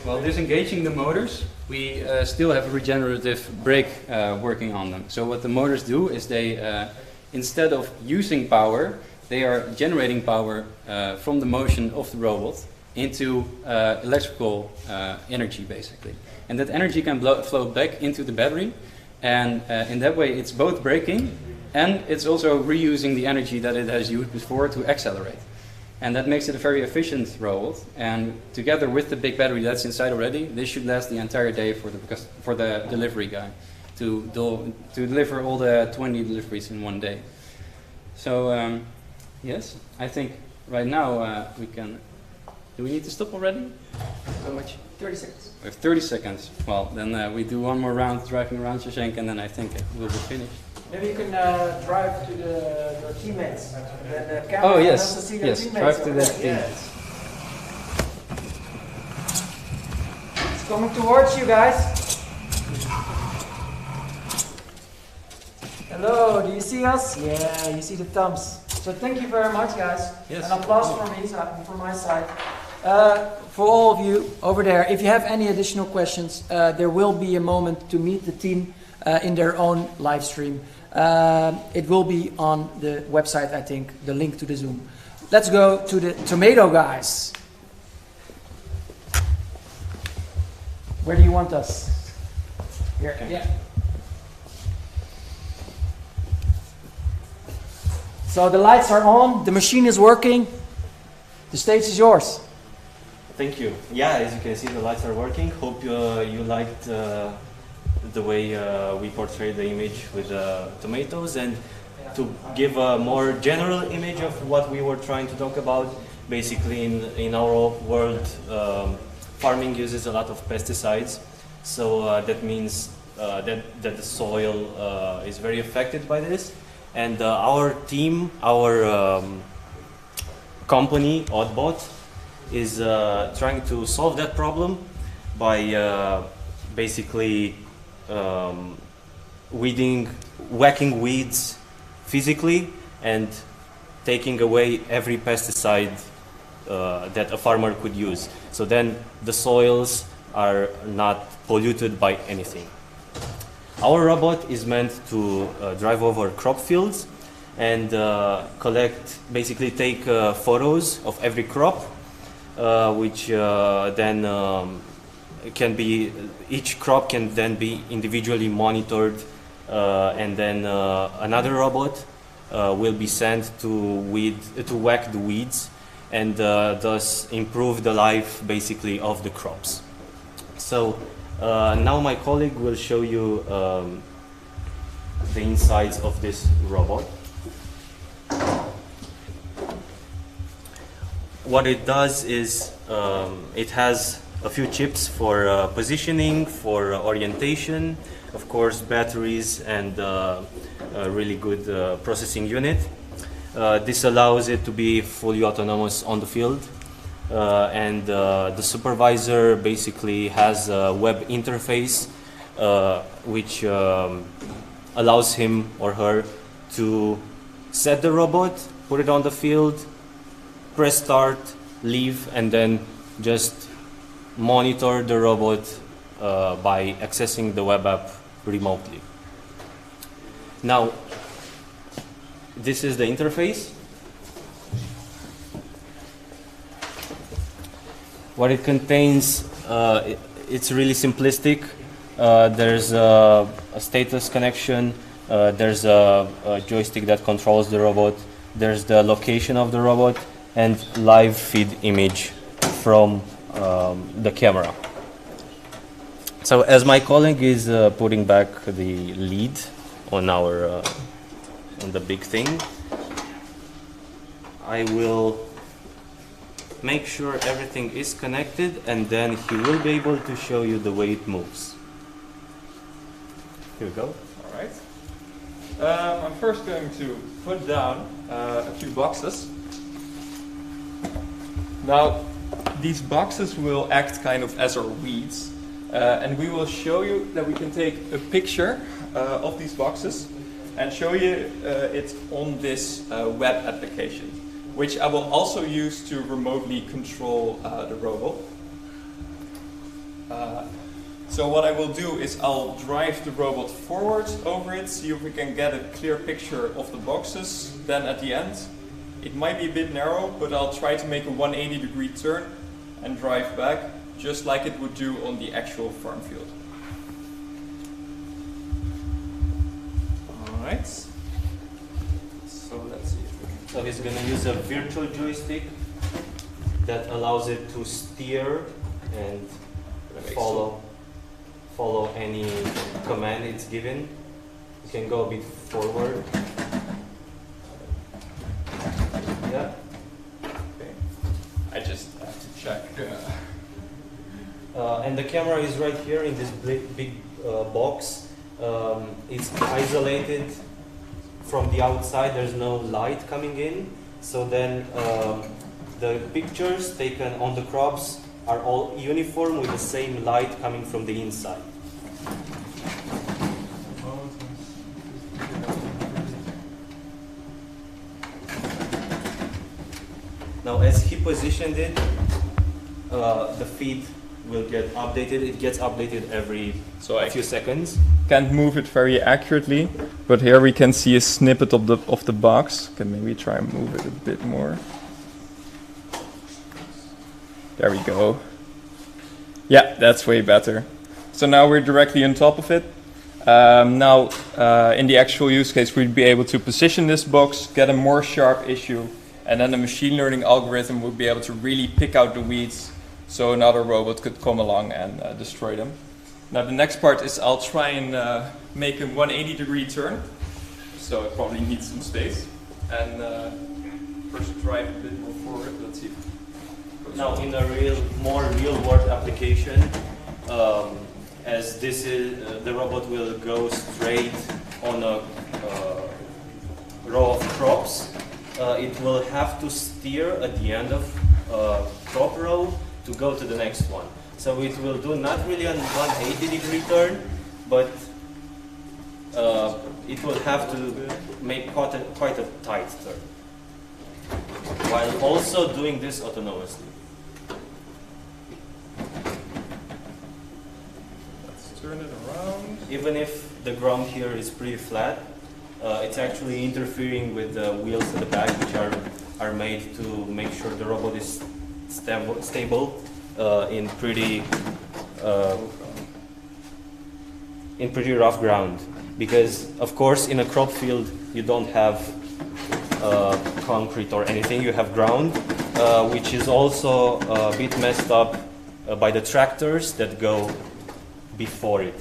while disengaging the motors, we still have a regenerative brake working on them. So what the motors do is they, instead of using power, they are generating power from the motion of the robot into electrical energy, basically. And that energy can flow back into the battery, and in that way it's both braking and it's also reusing the energy that it has used before to accelerate. And that makes it a very efficient robot, and together with the big battery that's inside already, this should last the entire day for the delivery guy to deliver all the 20 deliveries in one day. So yes, I think right now we can. Do we need to stop already? How much? 30 seconds. We have 30 seconds. Well, then we do one more round driving around Shashank, and then I think we'll be finished. Maybe you can drive to your teammates. Then the camera oh yes, can also see their yes, teammates drive to the there. teammates. It's coming towards you guys. Hello, do you see us? Yeah, you see the thumbs. So thank you very much, guys. Yes. An applause for me, from my side. For all of you over there, if you have any additional questions, there will be a moment to meet the team in their own live stream. It will be on the website, I think, the link to the Zoom. Let's go to the tomato guys. Where do you want us? Here. Okay. Yeah. So the lights are on, the machine is working, the stage is yours. Thank you. Yeah, as you can see, the lights are working. Hope you liked the way we portrayed the image with tomatoes, and to give a more general image of what we were trying to talk about. Basically, in our world, farming uses a lot of pesticides, so that means that the soil is very affected by this. And our team, our company, Oddbot, is trying to solve that problem by basically whacking weeds physically and taking away every pesticide that a farmer could use. So then the soils are not polluted by anything. Our robot is meant to drive over crop fields and basically take photos of every crop, which then each crop can then be individually monitored, and then another robot will be sent to whack the weeds and thus improve the life basically of the crops. So now my colleague will show you the insides of this robot. what it does is it has a few chips for positioning, for orientation, of course batteries, and a really good processing unit. This allows it to be fully autonomous on the field, and the supervisor basically has a web interface which allows him or her to set the robot, put it on the field, press start, leave, and then just monitor the robot by accessing the web app remotely. Now, this is the interface. What it contains, it's really simplistic. There's a status connection, there's a joystick that controls the robot, there's the location of the robot, and live feed image from the camera. So as my colleague is putting back the lead on our on the big thing, I will make sure everything is connected, and then he will be able to show you the way it moves. Here we go. All right. I'm first going to put down a few boxes. Now, these boxes will act kind of as our weeds, and we will show you that we can take a picture of these boxes and show you it on this web application, which I will also use to remotely control the robot. So what I will do is I'll drive the robot forward over it, see if we can get a clear picture of the boxes. Then at the end, it might be a bit narrow, but I'll try to make a 180-degree turn and drive back, just like it would do on the actual farm field. All right. So let's see. So he's going to use a virtual joystick that allows it to steer and follow any command it's given. You can go a bit forward. Yeah. Okay. I just have to check. And the camera is right here in this big box. It's isolated from the outside. There's no light coming in. So then the pictures taken on the crops are all uniform with the same light coming from the inside. Now, as he positioned it, the feed will get updated. It gets updated every few seconds. Can't move it very accurately, but here we can see a snippet of the box. Can maybe try and move it a bit more. There we go. Yeah, that's way better. So now we're directly on top of it. Now, in the actual use case, we'd be able to position this box, get a more sharp issue, and then the machine learning algorithm would be able to really pick out the weeds so another robot could come along and destroy them. Now the next part is I'll try and make a 180-degree turn. So it probably needs some space. And first drive a bit more forward. Let's see. Now in a more real-world application, as this is, the robot will go straight on a row of crops, it will have to steer at the end of crop row to go to the next one. So it will do not really a 180-degree turn, but it will have to make quite a tight turn, while also doing this autonomously. Let's turn it around. Even if the ground here is pretty flat, it's actually interfering with the wheels at the back, which are made to make sure the robot is stable in pretty rough ground. Because of course in a crop field you don't have concrete or anything, you have ground, which is also a bit messed up by the tractors that go before it.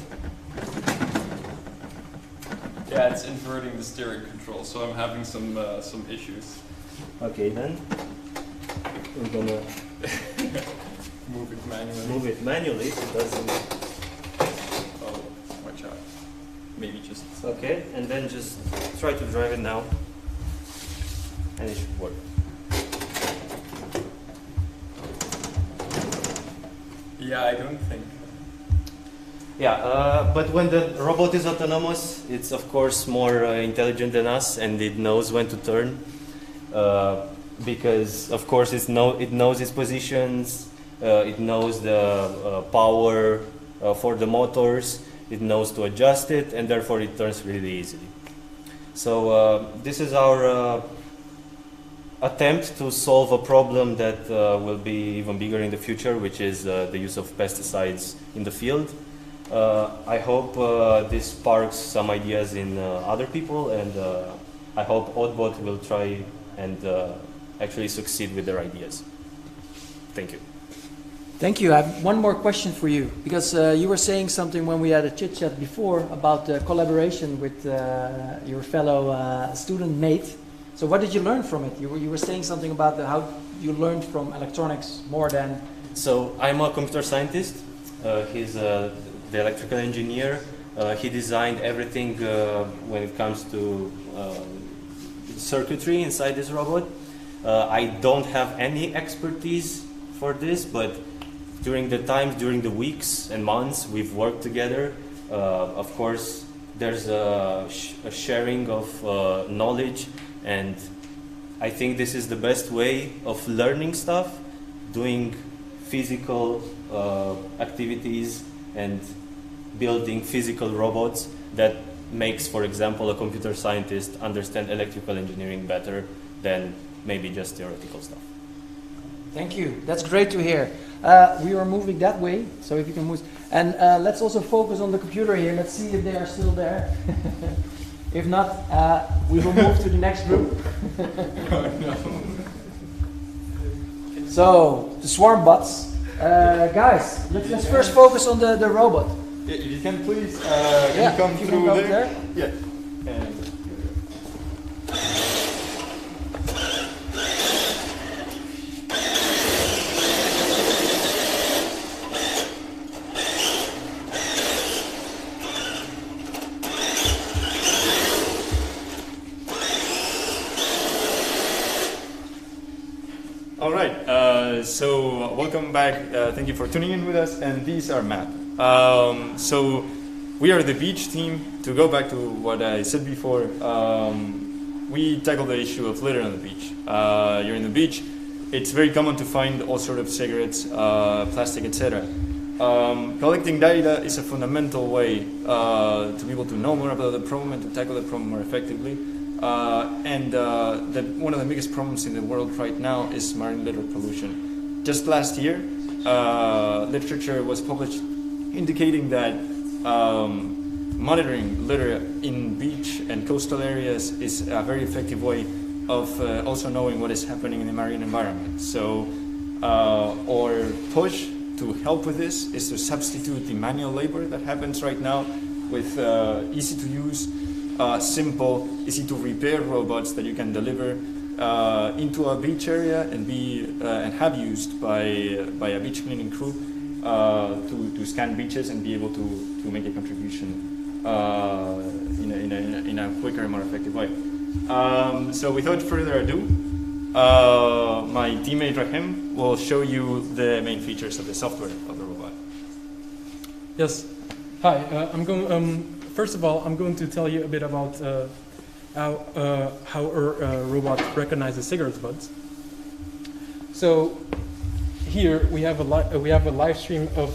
Yeah, it's inverting the steering control, so I'm having some issues. Okay then. we're gonna move it manually. Move it manually. It doesn't. Oh, watch out. Maybe just. Okay, and then just try to drive it now, and it should work. Yeah, I don't think. Yeah, but when the robot is autonomous, it's of course more intelligent than us, and it knows when to turn, because of course it knows its positions, it knows the power for the motors, it knows to adjust it, and therefore it turns really easily. So this is our attempt to solve a problem that will be even bigger in the future, which is the use of pesticides in the field. I hope this sparks some ideas in other people, and I hope Oddbot will try and actually succeed with their ideas. Thank you. Thank you. I have one more question for you, because you were saying something when we had a chit chat before about the collaboration with your fellow student mate. So what did you learn from it? You were saying something about how you learned from electronics more than... So I'm a computer scientist. He's the electrical engineer. He designed everything when it comes to circuitry inside this robot. I don't have any expertise for this, but during the weeks and months we've worked together, of course there's a sharing of knowledge, and I think this is the best way of learning stuff, doing physical activities and building physical robots that makes, for example, a computer scientist understand electrical engineering better than maybe just theoretical stuff. Thank you. That's great to hear. We are moving that way, so if you can move. And let's also focus on the computer here. Let's see if they are still there. If not, we will move to the next group. Oh, no. So, the Swarmbots. Guys, let's first focus on the robot. Yeah, if you can please, can you come through there? Yeah. And all right, so welcome back. Thank you for tuning in with us, and these are Matt. So we are the beach team. To go back to what I said before, we tackle the issue of litter on the beach. You're in the beach, it's very common to find all sorts of cigarettes, plastic, etc. Collecting data is a fundamental way to be able to know more about the problem and to tackle the problem more effectively. One of the biggest problems in the world right now is marine litter pollution. Just last year, literature was published indicating that monitoring litter in beach and coastal areas is a very effective way of also knowing what is happening in the marine environment. So our push to help with this is to substitute the manual labor that happens right now with easy to use, simple, easy to repair robots that you can deliver into a beach area and have used by a beach cleaning crew to scan beaches and be able to make a contribution in a quicker and more effective way. So without further ado, my teammate Rahim will show you the main features of the software of the robot. Yes. Hi. First of all, I'm going to tell you a bit about how our robot recognizes cigarette butts. So here we have a live stream of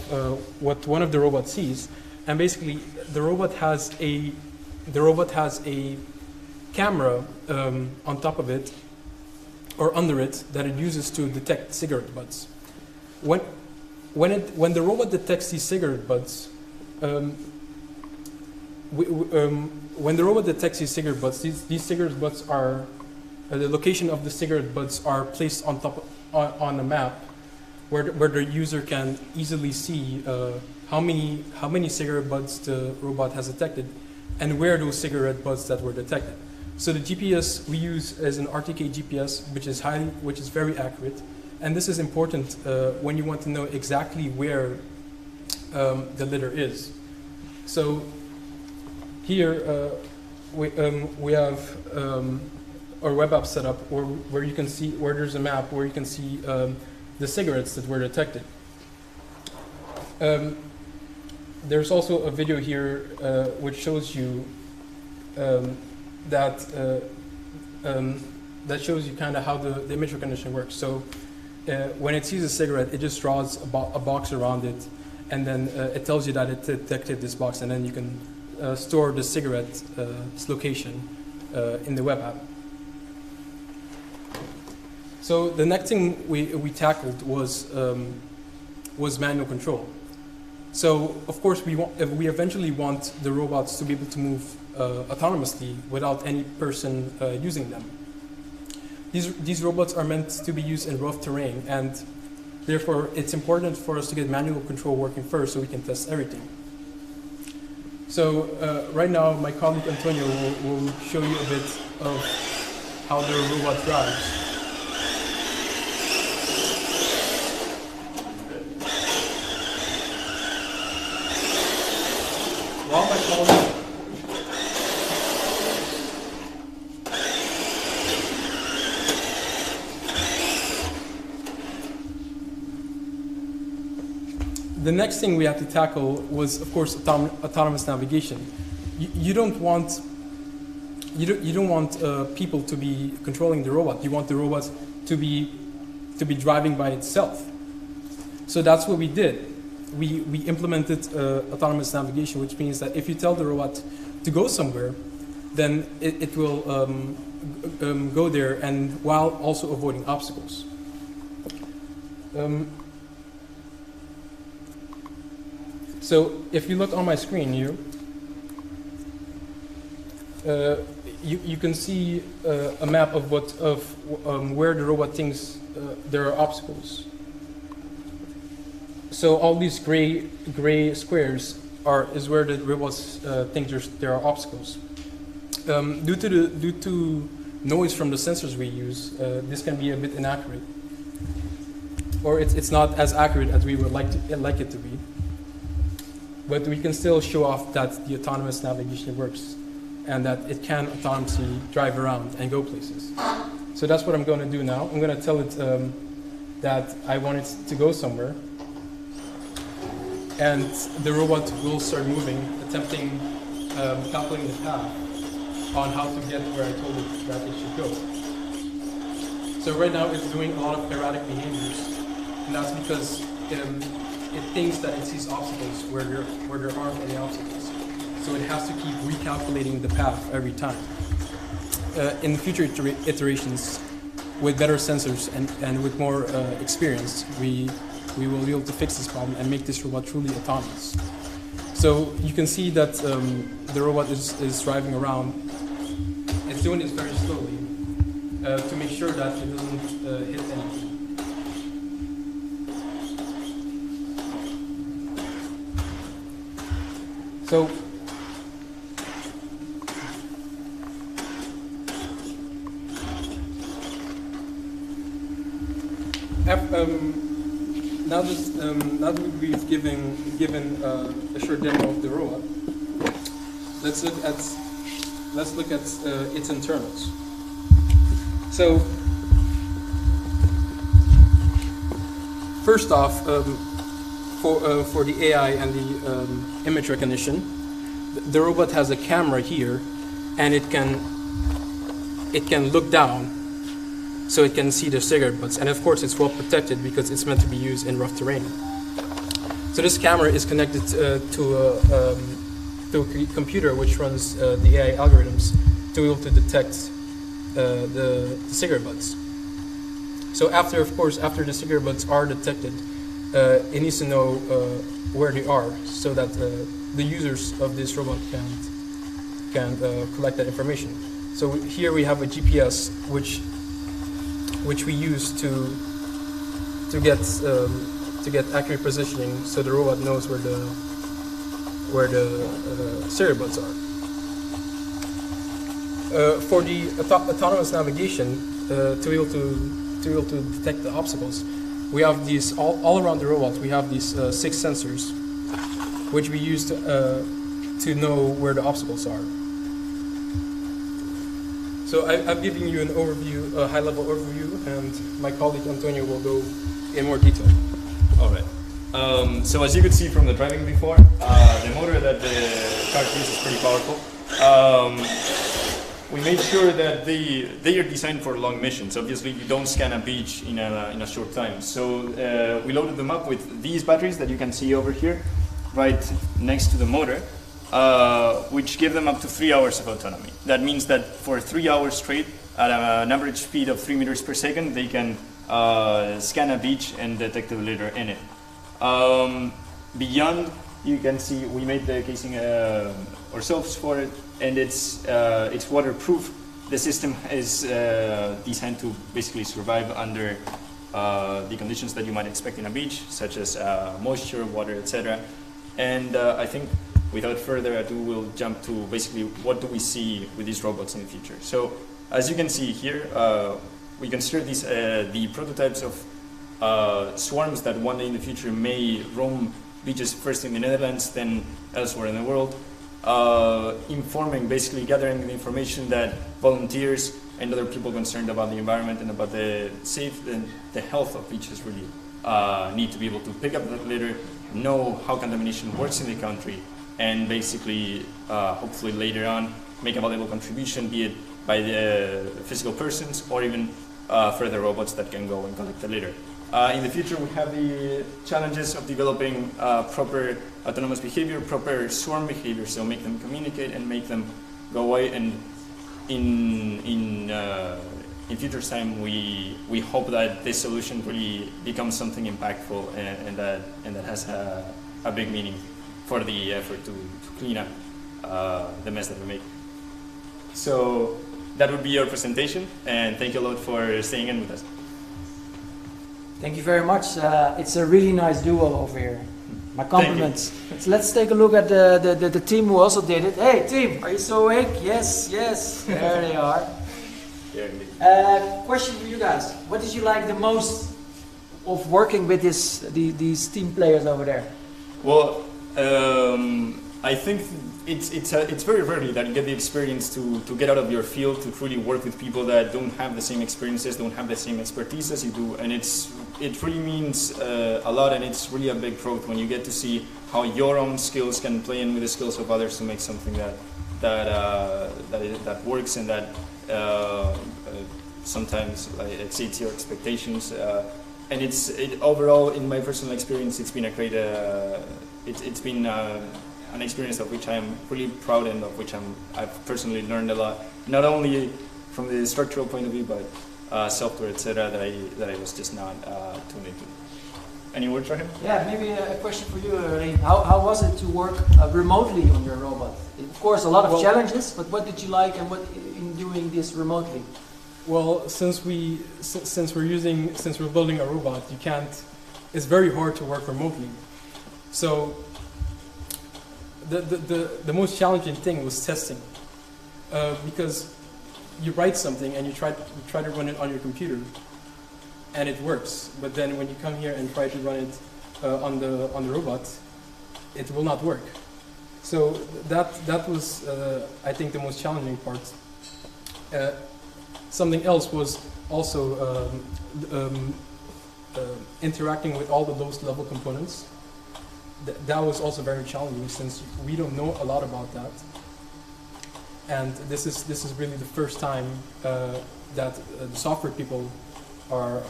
what one of the robots sees, and basically the robot has a camera on top of it or under it that it uses to detect cigarette butts. When the robot detects these cigarette butts, when the robot detects these cigarette butts, these cigarette butts are the location of the cigarette butts are placed on top on a map where the user can easily see how many cigarette butts the robot has detected and where those cigarette butts that were detected. So the GPS we use is an RTK GPS, which is very accurate, And this is important when you want to know exactly where the litter is. So here we have our web app set up where you can see, where there's a map where you can see the cigarettes that were detected. There's also a video here which shows you that shows you kind of how the image recognition works. So when it sees a cigarette, it just draws a box around it, and then it tells you that it detected this box, and then you can store the cigarette's location in the web app. So the next thing we tackled was manual control. So of course we eventually want the robots to be able to move autonomously without any person using them. These robots are meant to be used in rough terrain, and therefore it's important for us to get manual control working first so we can test everything. So right now my colleague Antonio will show you a bit of how the robot drives. While my colleague the next thing we had to tackle was, of course, autonomous navigation. You don't want people to be controlling the robot. You want the robot to be driving by itself. So that's what we did. We implemented autonomous navigation, which means that if you tell the robot to go somewhere, then it will go there, and while also avoiding obstacles. So if you look on my screen here, you can see a map of where the robot thinks there are obstacles. So all these gray squares is where the robots think there are obstacles. Due to noise from the sensors we use, this can be a bit inaccurate, or it's not as accurate as we would like it to be. But we can still show off that the autonomous navigation works and that it can autonomously drive around and go places. So that's what I'm going to do now. I'm going to tell it that I want it to go somewhere, and the robot will start moving, attempting calculating the path on how to get where I told it that it should go. So right now it's doing a lot of erratic behaviors, and that's because it thinks that it sees obstacles where there aren't any obstacles. So it has to keep recalculating the path every time. In future iterations, with better sensors and with more experience, we will be able to fix this problem and make this robot truly autonomous. So you can see that the robot is driving around. It's doing this very slowly to make sure that it doesn't hit anything. So now that we've given a short demo of the robot, let's look at its internals. So first off, for the AI and the image recognition, the robot has a camera here, and it can look down, so it can see the cigarette butts, and of course it's well protected because it's meant to be used in rough terrain. So this camera is connected to a computer which runs the AI algorithms to be able to detect the cigarette butts. So after the cigarette butts are detected, it needs to know where they are, so that the users of this robot can collect that information. So here we have a GPS which we use to get accurate positioning, so the robot knows where the cigarette butts are. For the autonomous navigation, to be able to be able to detect the obstacles, we have these all around the robot. We have these 6 sensors, which we use to know where the obstacles are. So I'm giving you an overview, a high-level overview, and my colleague Antonio will go in more detail. All right. So as you could see from the driving before, the motor that the car uses is pretty powerful. We made sure that they are designed for long missions. Obviously, you don't scan a beach in a short time. So we loaded them up with these batteries that you can see over here, right next to the motor, which give them up to 3 hours of autonomy. That means that for 3 hours straight, at an average speed of 3 meters per second, they can scan a beach and detect the litter in it. Beyond, you can see we made the casing ourselves for it, and it's waterproof. The system is designed to basically survive under the conditions that you might expect in a beach, such as moisture, water, etc. And I think without further ado, we'll jump to basically what do we see with these robots in the future. So as you can see here, we consider these the prototypes of swarms that one day in the future may roam beaches first in the Netherlands, then elsewhere in the world, informing, basically gathering the information that volunteers and other people concerned about the environment and about the the health of beaches really need to be able to pick up that litter, know how contamination works in the country, and basically, hopefully later on, make a valuable contribution, be it by the physical persons or even further robots that can go and collect the litter. In the future, we have the challenges of developing proper autonomous behavior, proper swarm behavior, so make them communicate and make them go away. And in future time, we hope that this solution really becomes something impactful and that has a big meaning for the effort to clean up the mess that we make. So that would be our presentation, and thank you a lot for staying in with us. Thank you very much. It's a really nice duo over here. My compliments. So let's take a look at the team who also did it. Hey team, are you still awake? Yes, yes. There they are. Question for you guys. What did you like the most of working with these team players over there? Well, I think it's very rarely that you get the experience to get out of your field, to truly work with people that don't have the same experiences, don't have the same expertise as you do, and it really means a lot, and it's really a big growth when you get to see how your own skills can play in with the skills of others to make something that works and that sometimes exceeds your expectations. And overall, in my personal experience, it's been a great. It's been an experience of which I am really proud and of which I've personally learned a lot, not only from the structural point of view, but software, etc. that I was just not tuned into. Any words for him? Yeah, maybe a question for you, Reen. How was it to work remotely on your robot? Of course, a lot of challenges, but what did you like and what in doing this remotely? Well, since we're building a robot, it's very hard to work remotely. So the most challenging thing was testing, because you write something and you try to run it on your computer, and it works. But then when you come here and try to run it on the robot, it will not work. So that was I think the most challenging part. Something else was also interacting with all the lowest level components. That was also very challenging since we don't know a lot about that. And this is really the first time that the software people are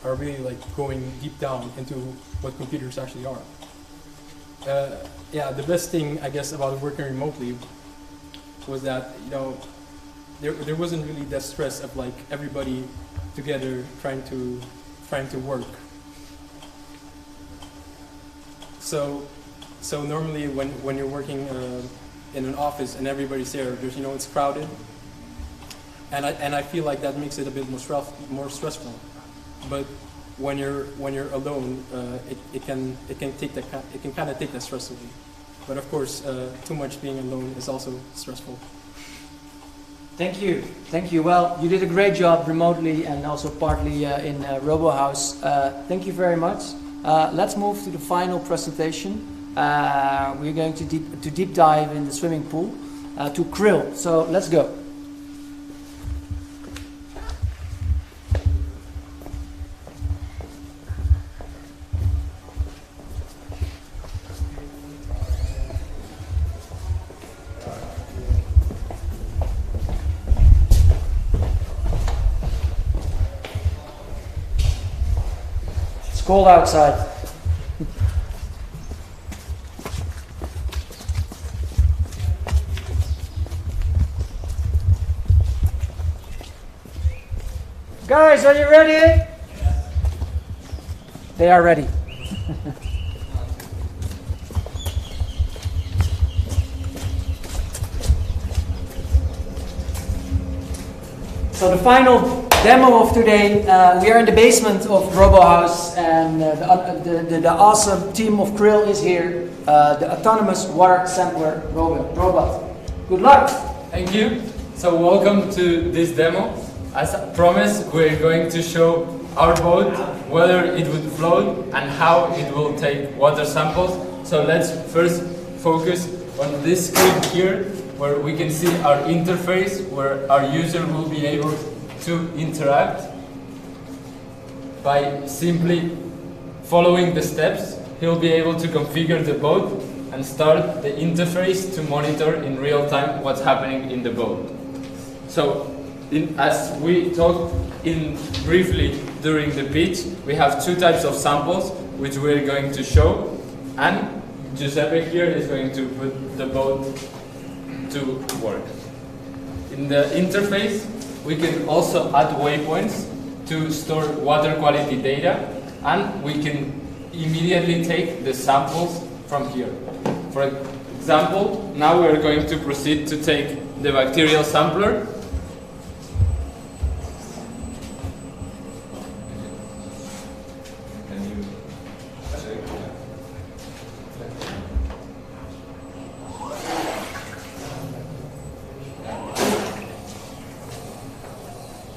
really like going deep down into what computers actually are. Yeah, the best thing I guess about working remotely was that there wasn't really that stress of like everybody together trying to work. So normally when you're working in an office and everybody's there, it's crowded, and I feel like that makes it a bit more stressful. But when you're alone, it can kind of take that stress away. But of course, too much being alone is also stressful. Thank you. Thank you. Well, you did a great job remotely and also partly in RoboHouse. Thank you very much. Let's move to the final presentation. We're going to deep dive in the swimming pool to krill. So let's go. It's cold outside. Guys, are you ready? Yes. They are ready. So the final demo of today, we are in the basement of RoboHouse, and the awesome team of krill is here, the autonomous water sampler robot. Good luck! Thank you. So welcome to this demo. As promised, we're going to show our boat, whether it would float and how it will take water samples. So let's first focus on this screen here, where we can see our interface, where our user will be able to interact by simply following the steps. He'll be able to configure the boat and start the interface to monitor in real time what's happening in the boat. So, as we talked briefly during the pitch, we have two types of samples which we're going to show, and Giuseppe here is going to put the boat to work. In the interface, we can also add waypoints to store water quality data, and we can immediately take the samples from here. For example, now we're going to proceed to take the bacterial sampler.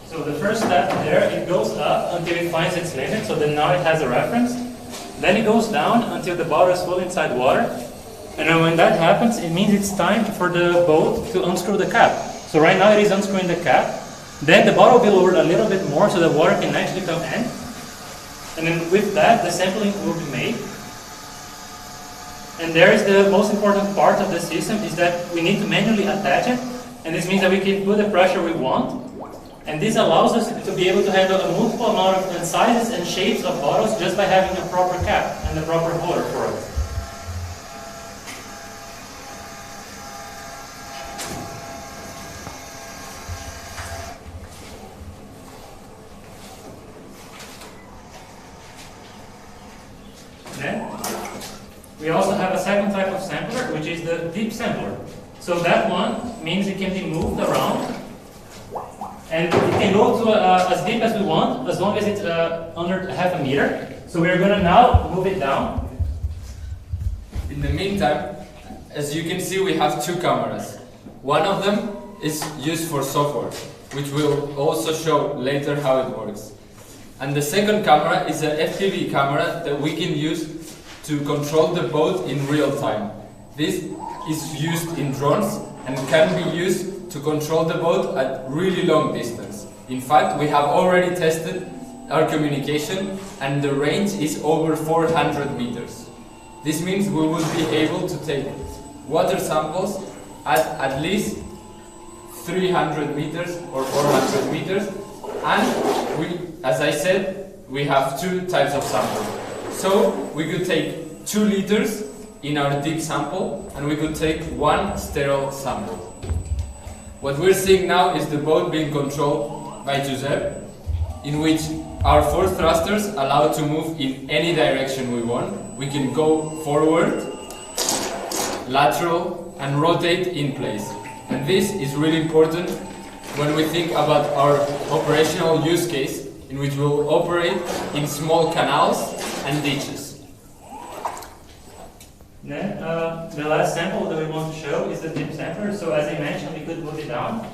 So the first step there, it goes up until it finds its limit, so then now it has a reference. Then it goes down until the bottle is full inside water. And then when that happens, it means it's time for the boat to unscrew the cap. So right now it is unscrewing the cap. Then the bottle will be lowered a little bit more so the water can actually come in. And then with that, the sampling will be made. And there is the most important part of the system, is that we need to manually attach it. And this means that we can put the pressure we want. And this allows us to be able to handle a multiple amount of sizes and shapes of bottles just by having a proper cap and a proper holder for it. Then we also have a second type of sampler, which is the deep sampler. So that one means it can be moved around. And it can go to as deep as we want, as long as it's under half a meter. So we're going to now move it down. In the meantime, as you can see, we have two cameras. One of them is used for software, which we'll also show later how it works. And the second camera is an FPV camera that we can use to control the boat in real time. This is used in drones and can be used to control the boat at really long distance. In fact, we have already tested our communication and the range is over 400 meters. This means we will be able to take water samples at least 300 meters or 400 meters, and as I said, we have two types of samples. So we could take 2 liters in our deep sample and we could take 1 sterile sample. What we're seeing now is the boat being controlled by Giuseppe, in which our 4 thrusters allow to move in any direction we want. We can go forward, lateral, and rotate in place. And this is really important when we think about our operational use case, in which we'll operate in small canals and ditches. Then the last sample that we want to show is the deep sampler. So as I mentioned, we could move it down.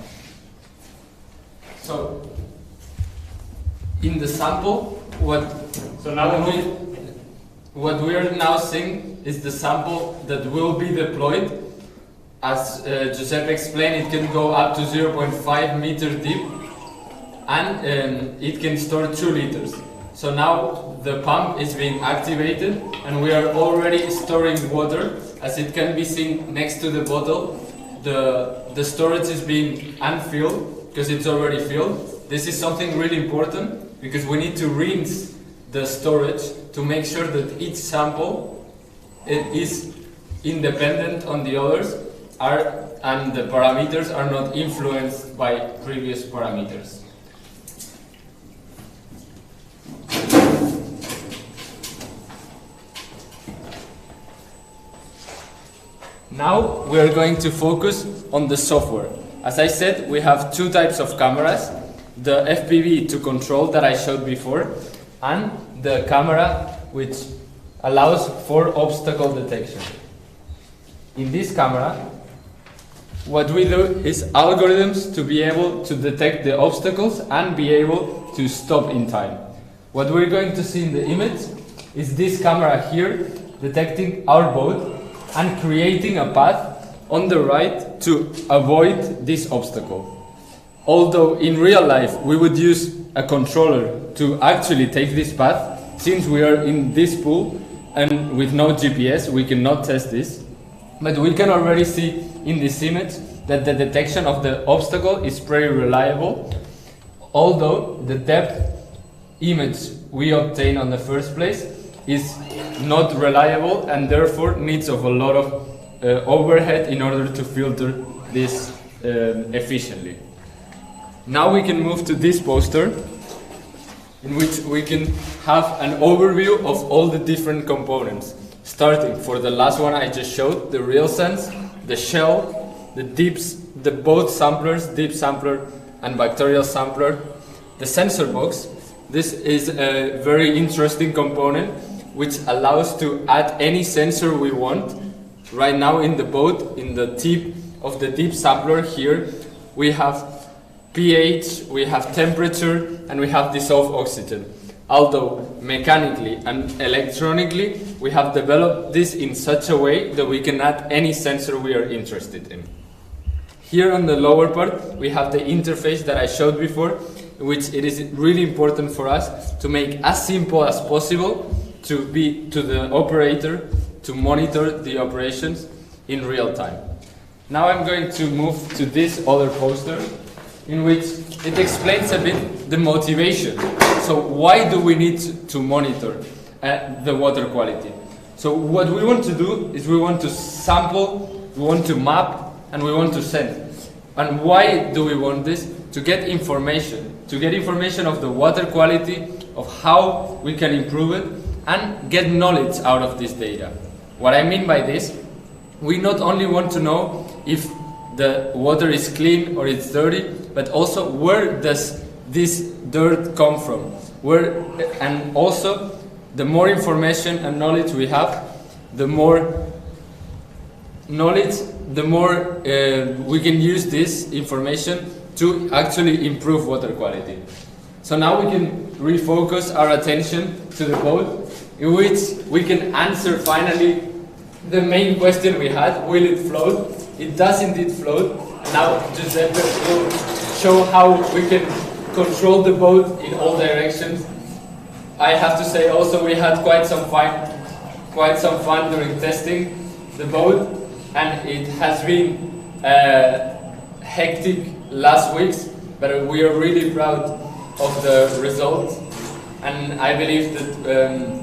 So in the sample, what we are now seeing is the sample that will be deployed. As Giuseppe explained, it can go up to 0.5 meter deep, and it can store 2 liters. So now the pump is being activated, and we are already storing water. As it can be seen next to the bottle, the storage is being unfilled because it's already filled. This is something really important because we need to rinse the storage to make sure that each sample is independent on the others and the parameters are not influenced by previous parameters. Now we are going to focus on the software. As I said, we have 2 types of cameras, the FPV to control that I showed before, and the camera which allows for obstacle detection. In this camera, what we do is algorithms to be able to detect the obstacles and be able to stop in time. What we're going to see in the image is this camera here detecting our boat and creating a path on the right to avoid this obstacle. Although in real life we would use a controller to actually take this path, since we are in this pool and with no GPS we cannot test this. But we can already see in this image that the detection of the obstacle is pretty reliable, although the depth image we obtain on the first place is not reliable and therefore needs of a lot of overhead in order to filter this efficiently. Now we can move to this poster, in which we can have an overview of all the different components, starting for the last one I just showed, the real sense, the shell, the both samplers, deep sampler and bacterial sampler, the sensor box. This is a very interesting component which allows to add any sensor we want. Right now in the boat, in the tip of the deep sampler here, we have pH, we have temperature, and we have dissolved oxygen. Although mechanically and electronically, we have developed this in such a way that we can add any sensor we are interested in. Here on the lower part, we have the interface that I showed before, which it is really important for us to make as simple as possible to the operator to monitor the operations in real time. Now I'm going to move to this other poster, in which it explains a bit the motivation. So why do we need to monitor the water quality? So what we want to do is we want to sample, we want to map, and we want to send. And why do we want this? To get information of the water quality, of how we can improve it, and get knowledge out of this data. What I mean by this, we not only want to know if the water is clean or it's dirty, but also where does this dirt come from? And also, the more information and knowledge we have, the more knowledge, the more we can use this information to actually improve water quality. So now we can refocus our attention to the boat, in which we can answer finally the main question we had: will it float? It does indeed float. And now Giuseppe will show how we can control the boat in all directions. I have to say also we had quite some fun during testing the boat, and it has been hectic last weeks, but we are really proud of the results, and I believe that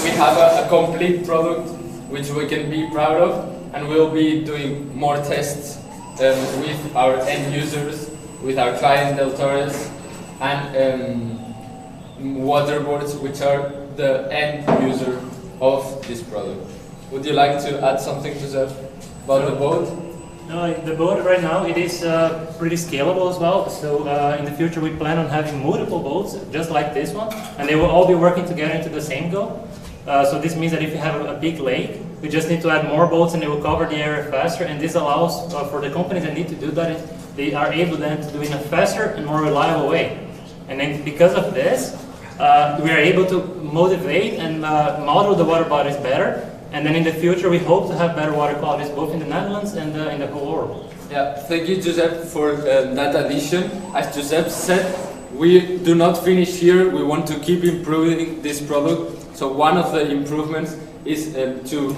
we have a complete product which we can be proud of, and we'll be doing more tests with our end users, with our client Deltores, and waterboards, which are the end user of this product. Would you like to add something, Joseph, about the boat? No, the boat right now, it is pretty scalable as well. So in the future we plan on having multiple boats, just like this one, and they will all be working together into the same goal. So this means that if you have a big lake, we just need to add more boats and they will cover the area faster, and this allows for the companies that need to do that they are able then to do it in a faster and more reliable way. And then because of this, we are able to motivate and model the water bodies better. And then in the future, we hope to have better water qualities both in the Netherlands and in the whole world. Yeah, thank you, Giuseppe, for that addition. As Giuseppe said, we do not finish here. We want to keep improving this product. So one of the improvements is to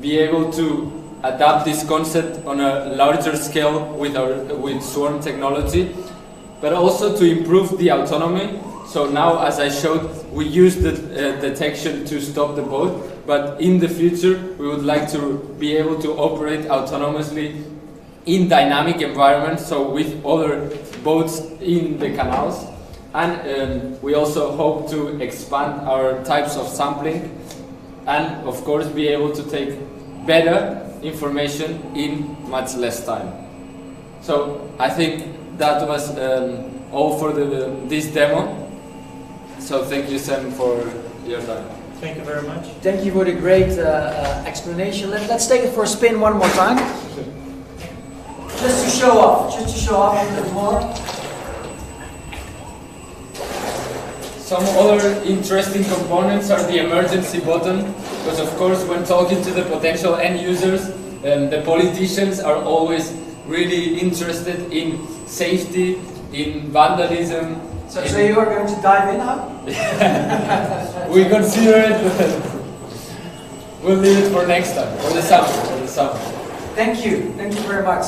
be able to adapt this concept on a larger scale with Swarm technology, but also to improve the autonomy. So now, as I showed, we use the detection to stop the boat, but in the future we would like to be able to operate autonomously in dynamic environments, so with other boats in the canals. And we also hope to expand our types of sampling and of course be able to take better information in much less time. So I think that was all for this demo. So thank you, Sam, for your time. Thank you very much. Thank you for the great explanation. Let's take it for a spin one more time. Just to show off a little more. Some other interesting components are the emergency button, because of course when talking to the potential end users, the politicians are always really interested in safety, in vandalism. So you are going to dive in now? We consider it, we'll leave it for next time, for the summer. Thank you very much.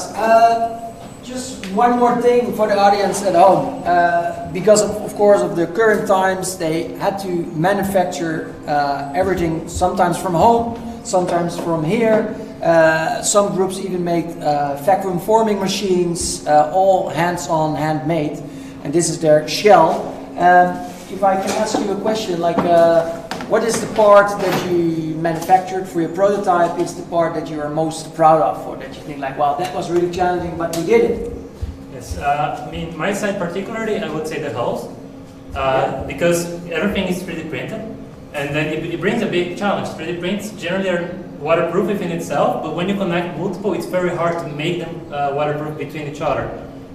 Just one more thing for the audience at home. Because of course of the current times, they had to manufacture everything sometimes from home, sometimes from here. Some groups even make vacuum forming machines, all hands-on, handmade. And this is their shell. If I can ask you a question, like what is the part that you manufactured for your prototype? Is the part that you are most proud of, or that you think like, wow, that was really challenging, but we did it? Yes, I mean, my side particularly, I would say the hulls, because everything is 3D printed, and then it brings a big challenge. 3D prints generally are waterproof within itself, but when you connect multiple, it's very hard to make them waterproof between each other.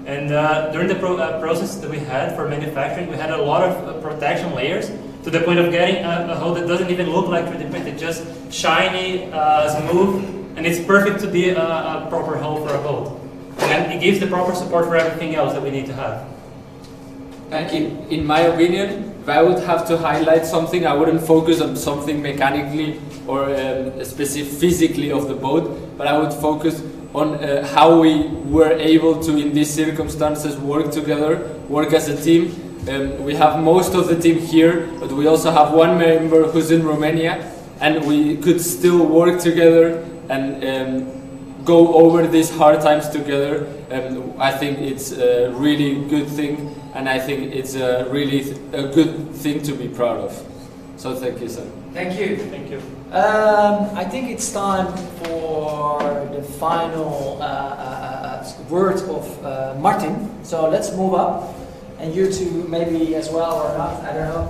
And during the process that we had for manufacturing, we had a lot of protection layers to the point of getting a hull that doesn't even look like 3D printed, just shiny, smooth, and it's perfect to be a proper hull for a boat. And it gives the proper support for everything else that we need to have. And in my opinion, if I would have to highlight something, I wouldn't focus on something mechanically or specific physically of the boat, but I would focus on how we were able to, in these circumstances, work together, work as a team. We have most of the team here, but we also have one member who's in Romania, and we could still work together and go over these hard times together. I think it's a really good thing, and I think it's a really a good thing to be proud of. So thank you, sir. Thank you. Thank you. I think it's time for the final words of Martin. So let's move up, and you two maybe as well or not, I don't know.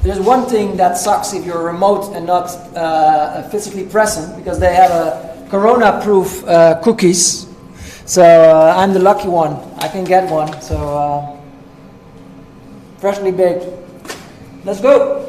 There's one thing that sucks if you're remote and not physically present, because they have a corona-proof cookies. So I'm the lucky one. I can get one. So freshly baked. Let's go.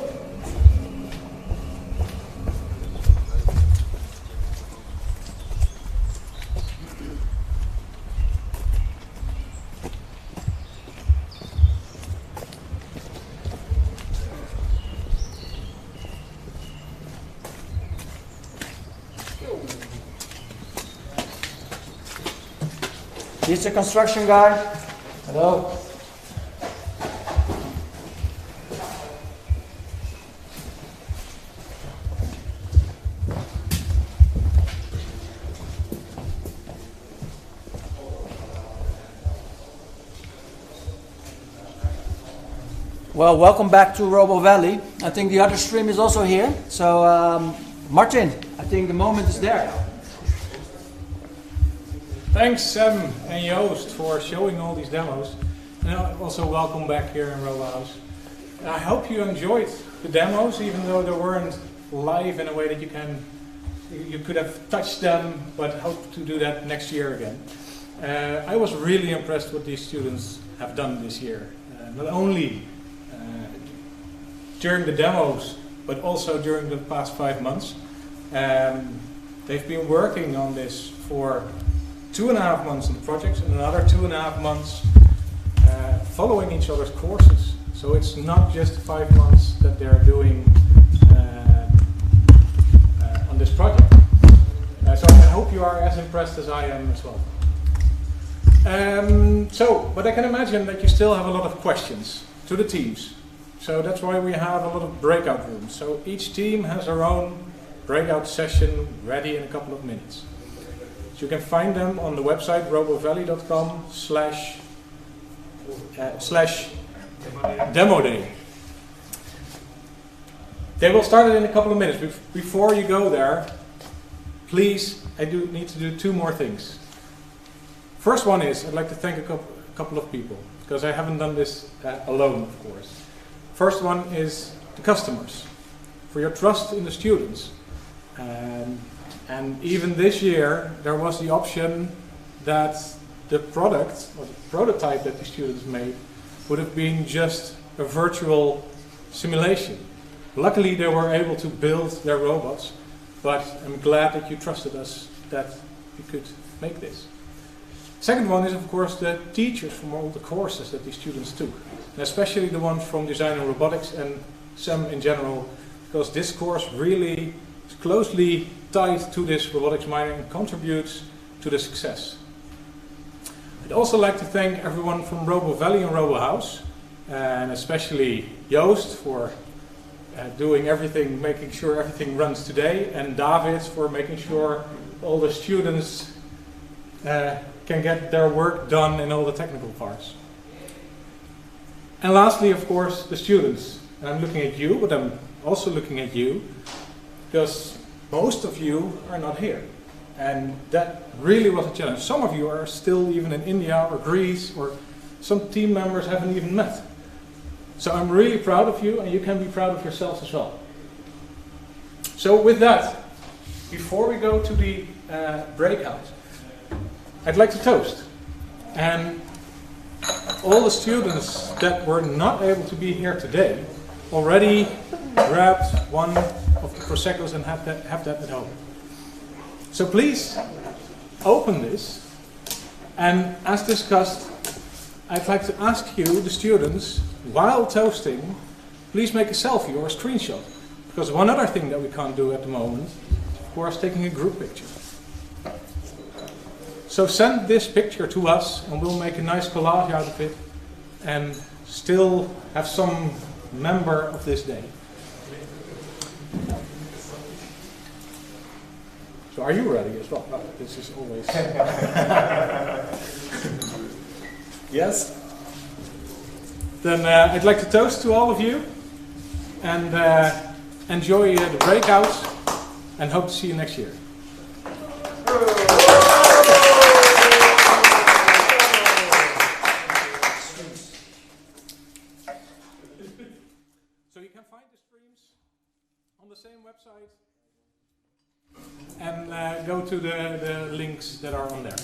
Here's the construction guy. Hello. Well, welcome back to Robo Valley. I think the other stream is also here. So, Martin, I think the moment is there. Thanks, Sam and Joost, for showing all these demos. And also welcome back here in Robo House. I hope you enjoyed the demos, even though they weren't live in a way that you could have touched them, but hope to do that next year again. I was really impressed what these students have done this year. Not only during the demos, but also during the past 5 months. They've been working on this for 2.5 months in the projects and another 2.5 months following each other's courses. So it's not just 5 months that they're doing on this project. So I hope you are as impressed as I am as well. But I can imagine that you still have a lot of questions to the teams. So that's why we have a lot of breakout rooms. So each team has their own breakout session ready in a couple of minutes. So you can find them on the website robovalley.com/demo day. They will start it in a couple of minutes. Before you go there, please, I do need to do 2 more things. First one is, I'd like to thank a couple of people, because I haven't done this alone, of course. First one is the customers, for your trust in the students. And even this year, there was the option that the product, or the prototype that the students made, would have been just a virtual simulation. Luckily, they were able to build their robots, but I'm glad that you trusted us that we could make this. Second one is, of course, the teachers from all the courses that the students took, and especially the ones from Design and Robotics and SEM in general, because this course really is closely tied to this robotics minor and contributes to the success. I'd also like to thank everyone from Robo Valley and Robo House, and especially Joost for doing everything, making sure everything runs today, and David for making sure all the students can get their work done in all the technical parts. And lastly, of course, the students. And I'm looking at you, but I'm also looking at you, because most of you are not here. And that really was a challenge. Some of you are still even in India or Greece, or some team members haven't even met. So I'm really proud of you, and you can be proud of yourselves as well. So with that, before we go to the breakout, I'd like to toast. And all the students that were not able to be here today already grabbed one of the Proseccos and have that at home. So please open this, and as discussed, I'd like to ask you, the students, while toasting, please make a selfie or a screenshot. Because one other thing that we can't do at the moment, of course, taking a group picture. So send this picture to us and we'll make a nice collage out of it and still have some member of this day. So are you ready as well? Oh, this is always... Yes? Then I'd like to toast to all of you and enjoy the breakouts and hope to see you next year. So you can find the streams on the same website and go to the links that are on there.